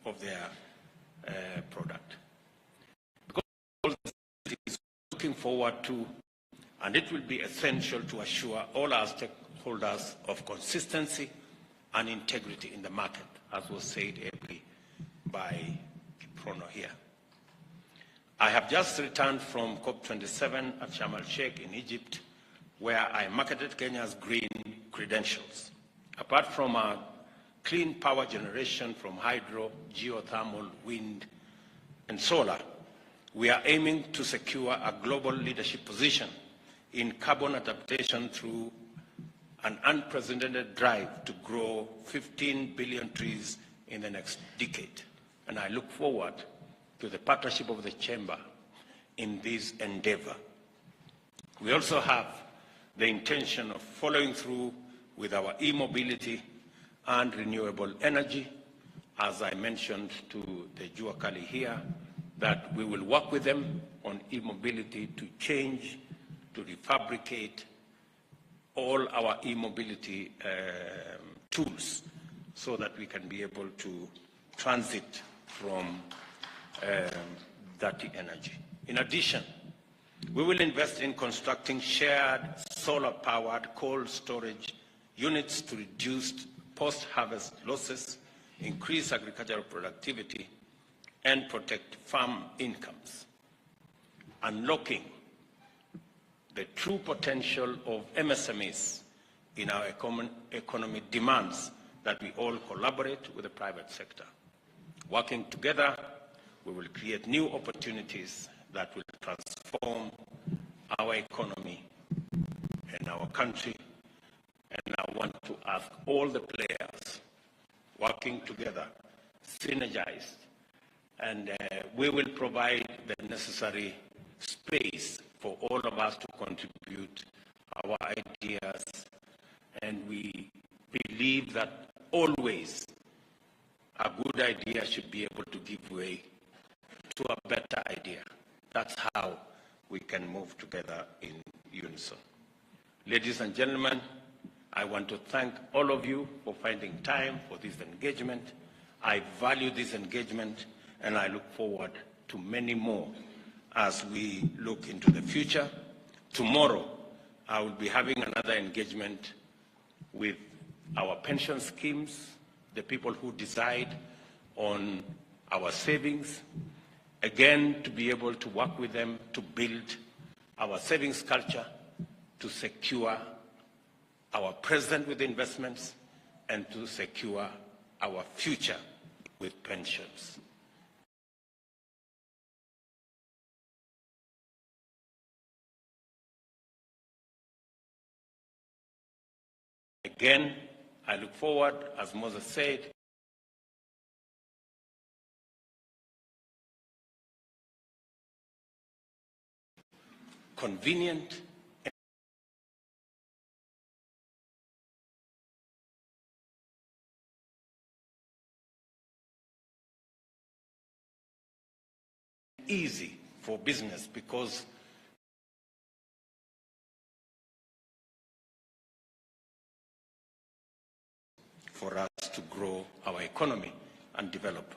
of their product. Because all this is looking forward to, and it will be essential to assure all our stakeholders of consistency and integrity in the market, as was said ably by Patron here. I have just returned from COP27 at Sharm el-Sheikh in Egypt, where I marketed Kenya's green credentials. Apart from our clean power generation from hydro, geothermal, wind, and solar, we are aiming to secure a global leadership position in carbon adaptation through an unprecedented drive to grow 15 billion trees in the next decade. And I look forward to the partnership of the Chamber in this endeavor. We also have the intention of following through with our e-mobility and renewable energy, as I mentioned to the Juakali here, that we will work with them on e-mobility to change, to refabricate all our e-mobility tools so that we can be able to transit from dirty energy. In addition, we will invest in constructing shared solar-powered cold storage units to reduce post-harvest losses, increase agricultural productivity, and protect farm incomes. Unlocking the true potential of MSMEs in our economy demands that we all collaborate with the private sector. Working together, we will create new opportunities that will transform our economy and our country. And I want to ask all the players working together, synergized, and we will provide the necessary space for all of us to contribute our ideas, and we believe that always a good idea should be able to give way to a better idea. That's how we can move together in unison. Ladies and gentlemen, I want to thank all of you for finding time for this engagement. I value this engagement, and I look forward to many more as we look into the future. Tomorrow, I will be having another engagement with our pension schemes, the people who decide on our savings, again, to be able to work with them to build our savings culture, to secure our present with investments, and to secure our future with pensions. Again, I look forward, as Moses said, convenient and easy for business, because for us to grow our economy and develop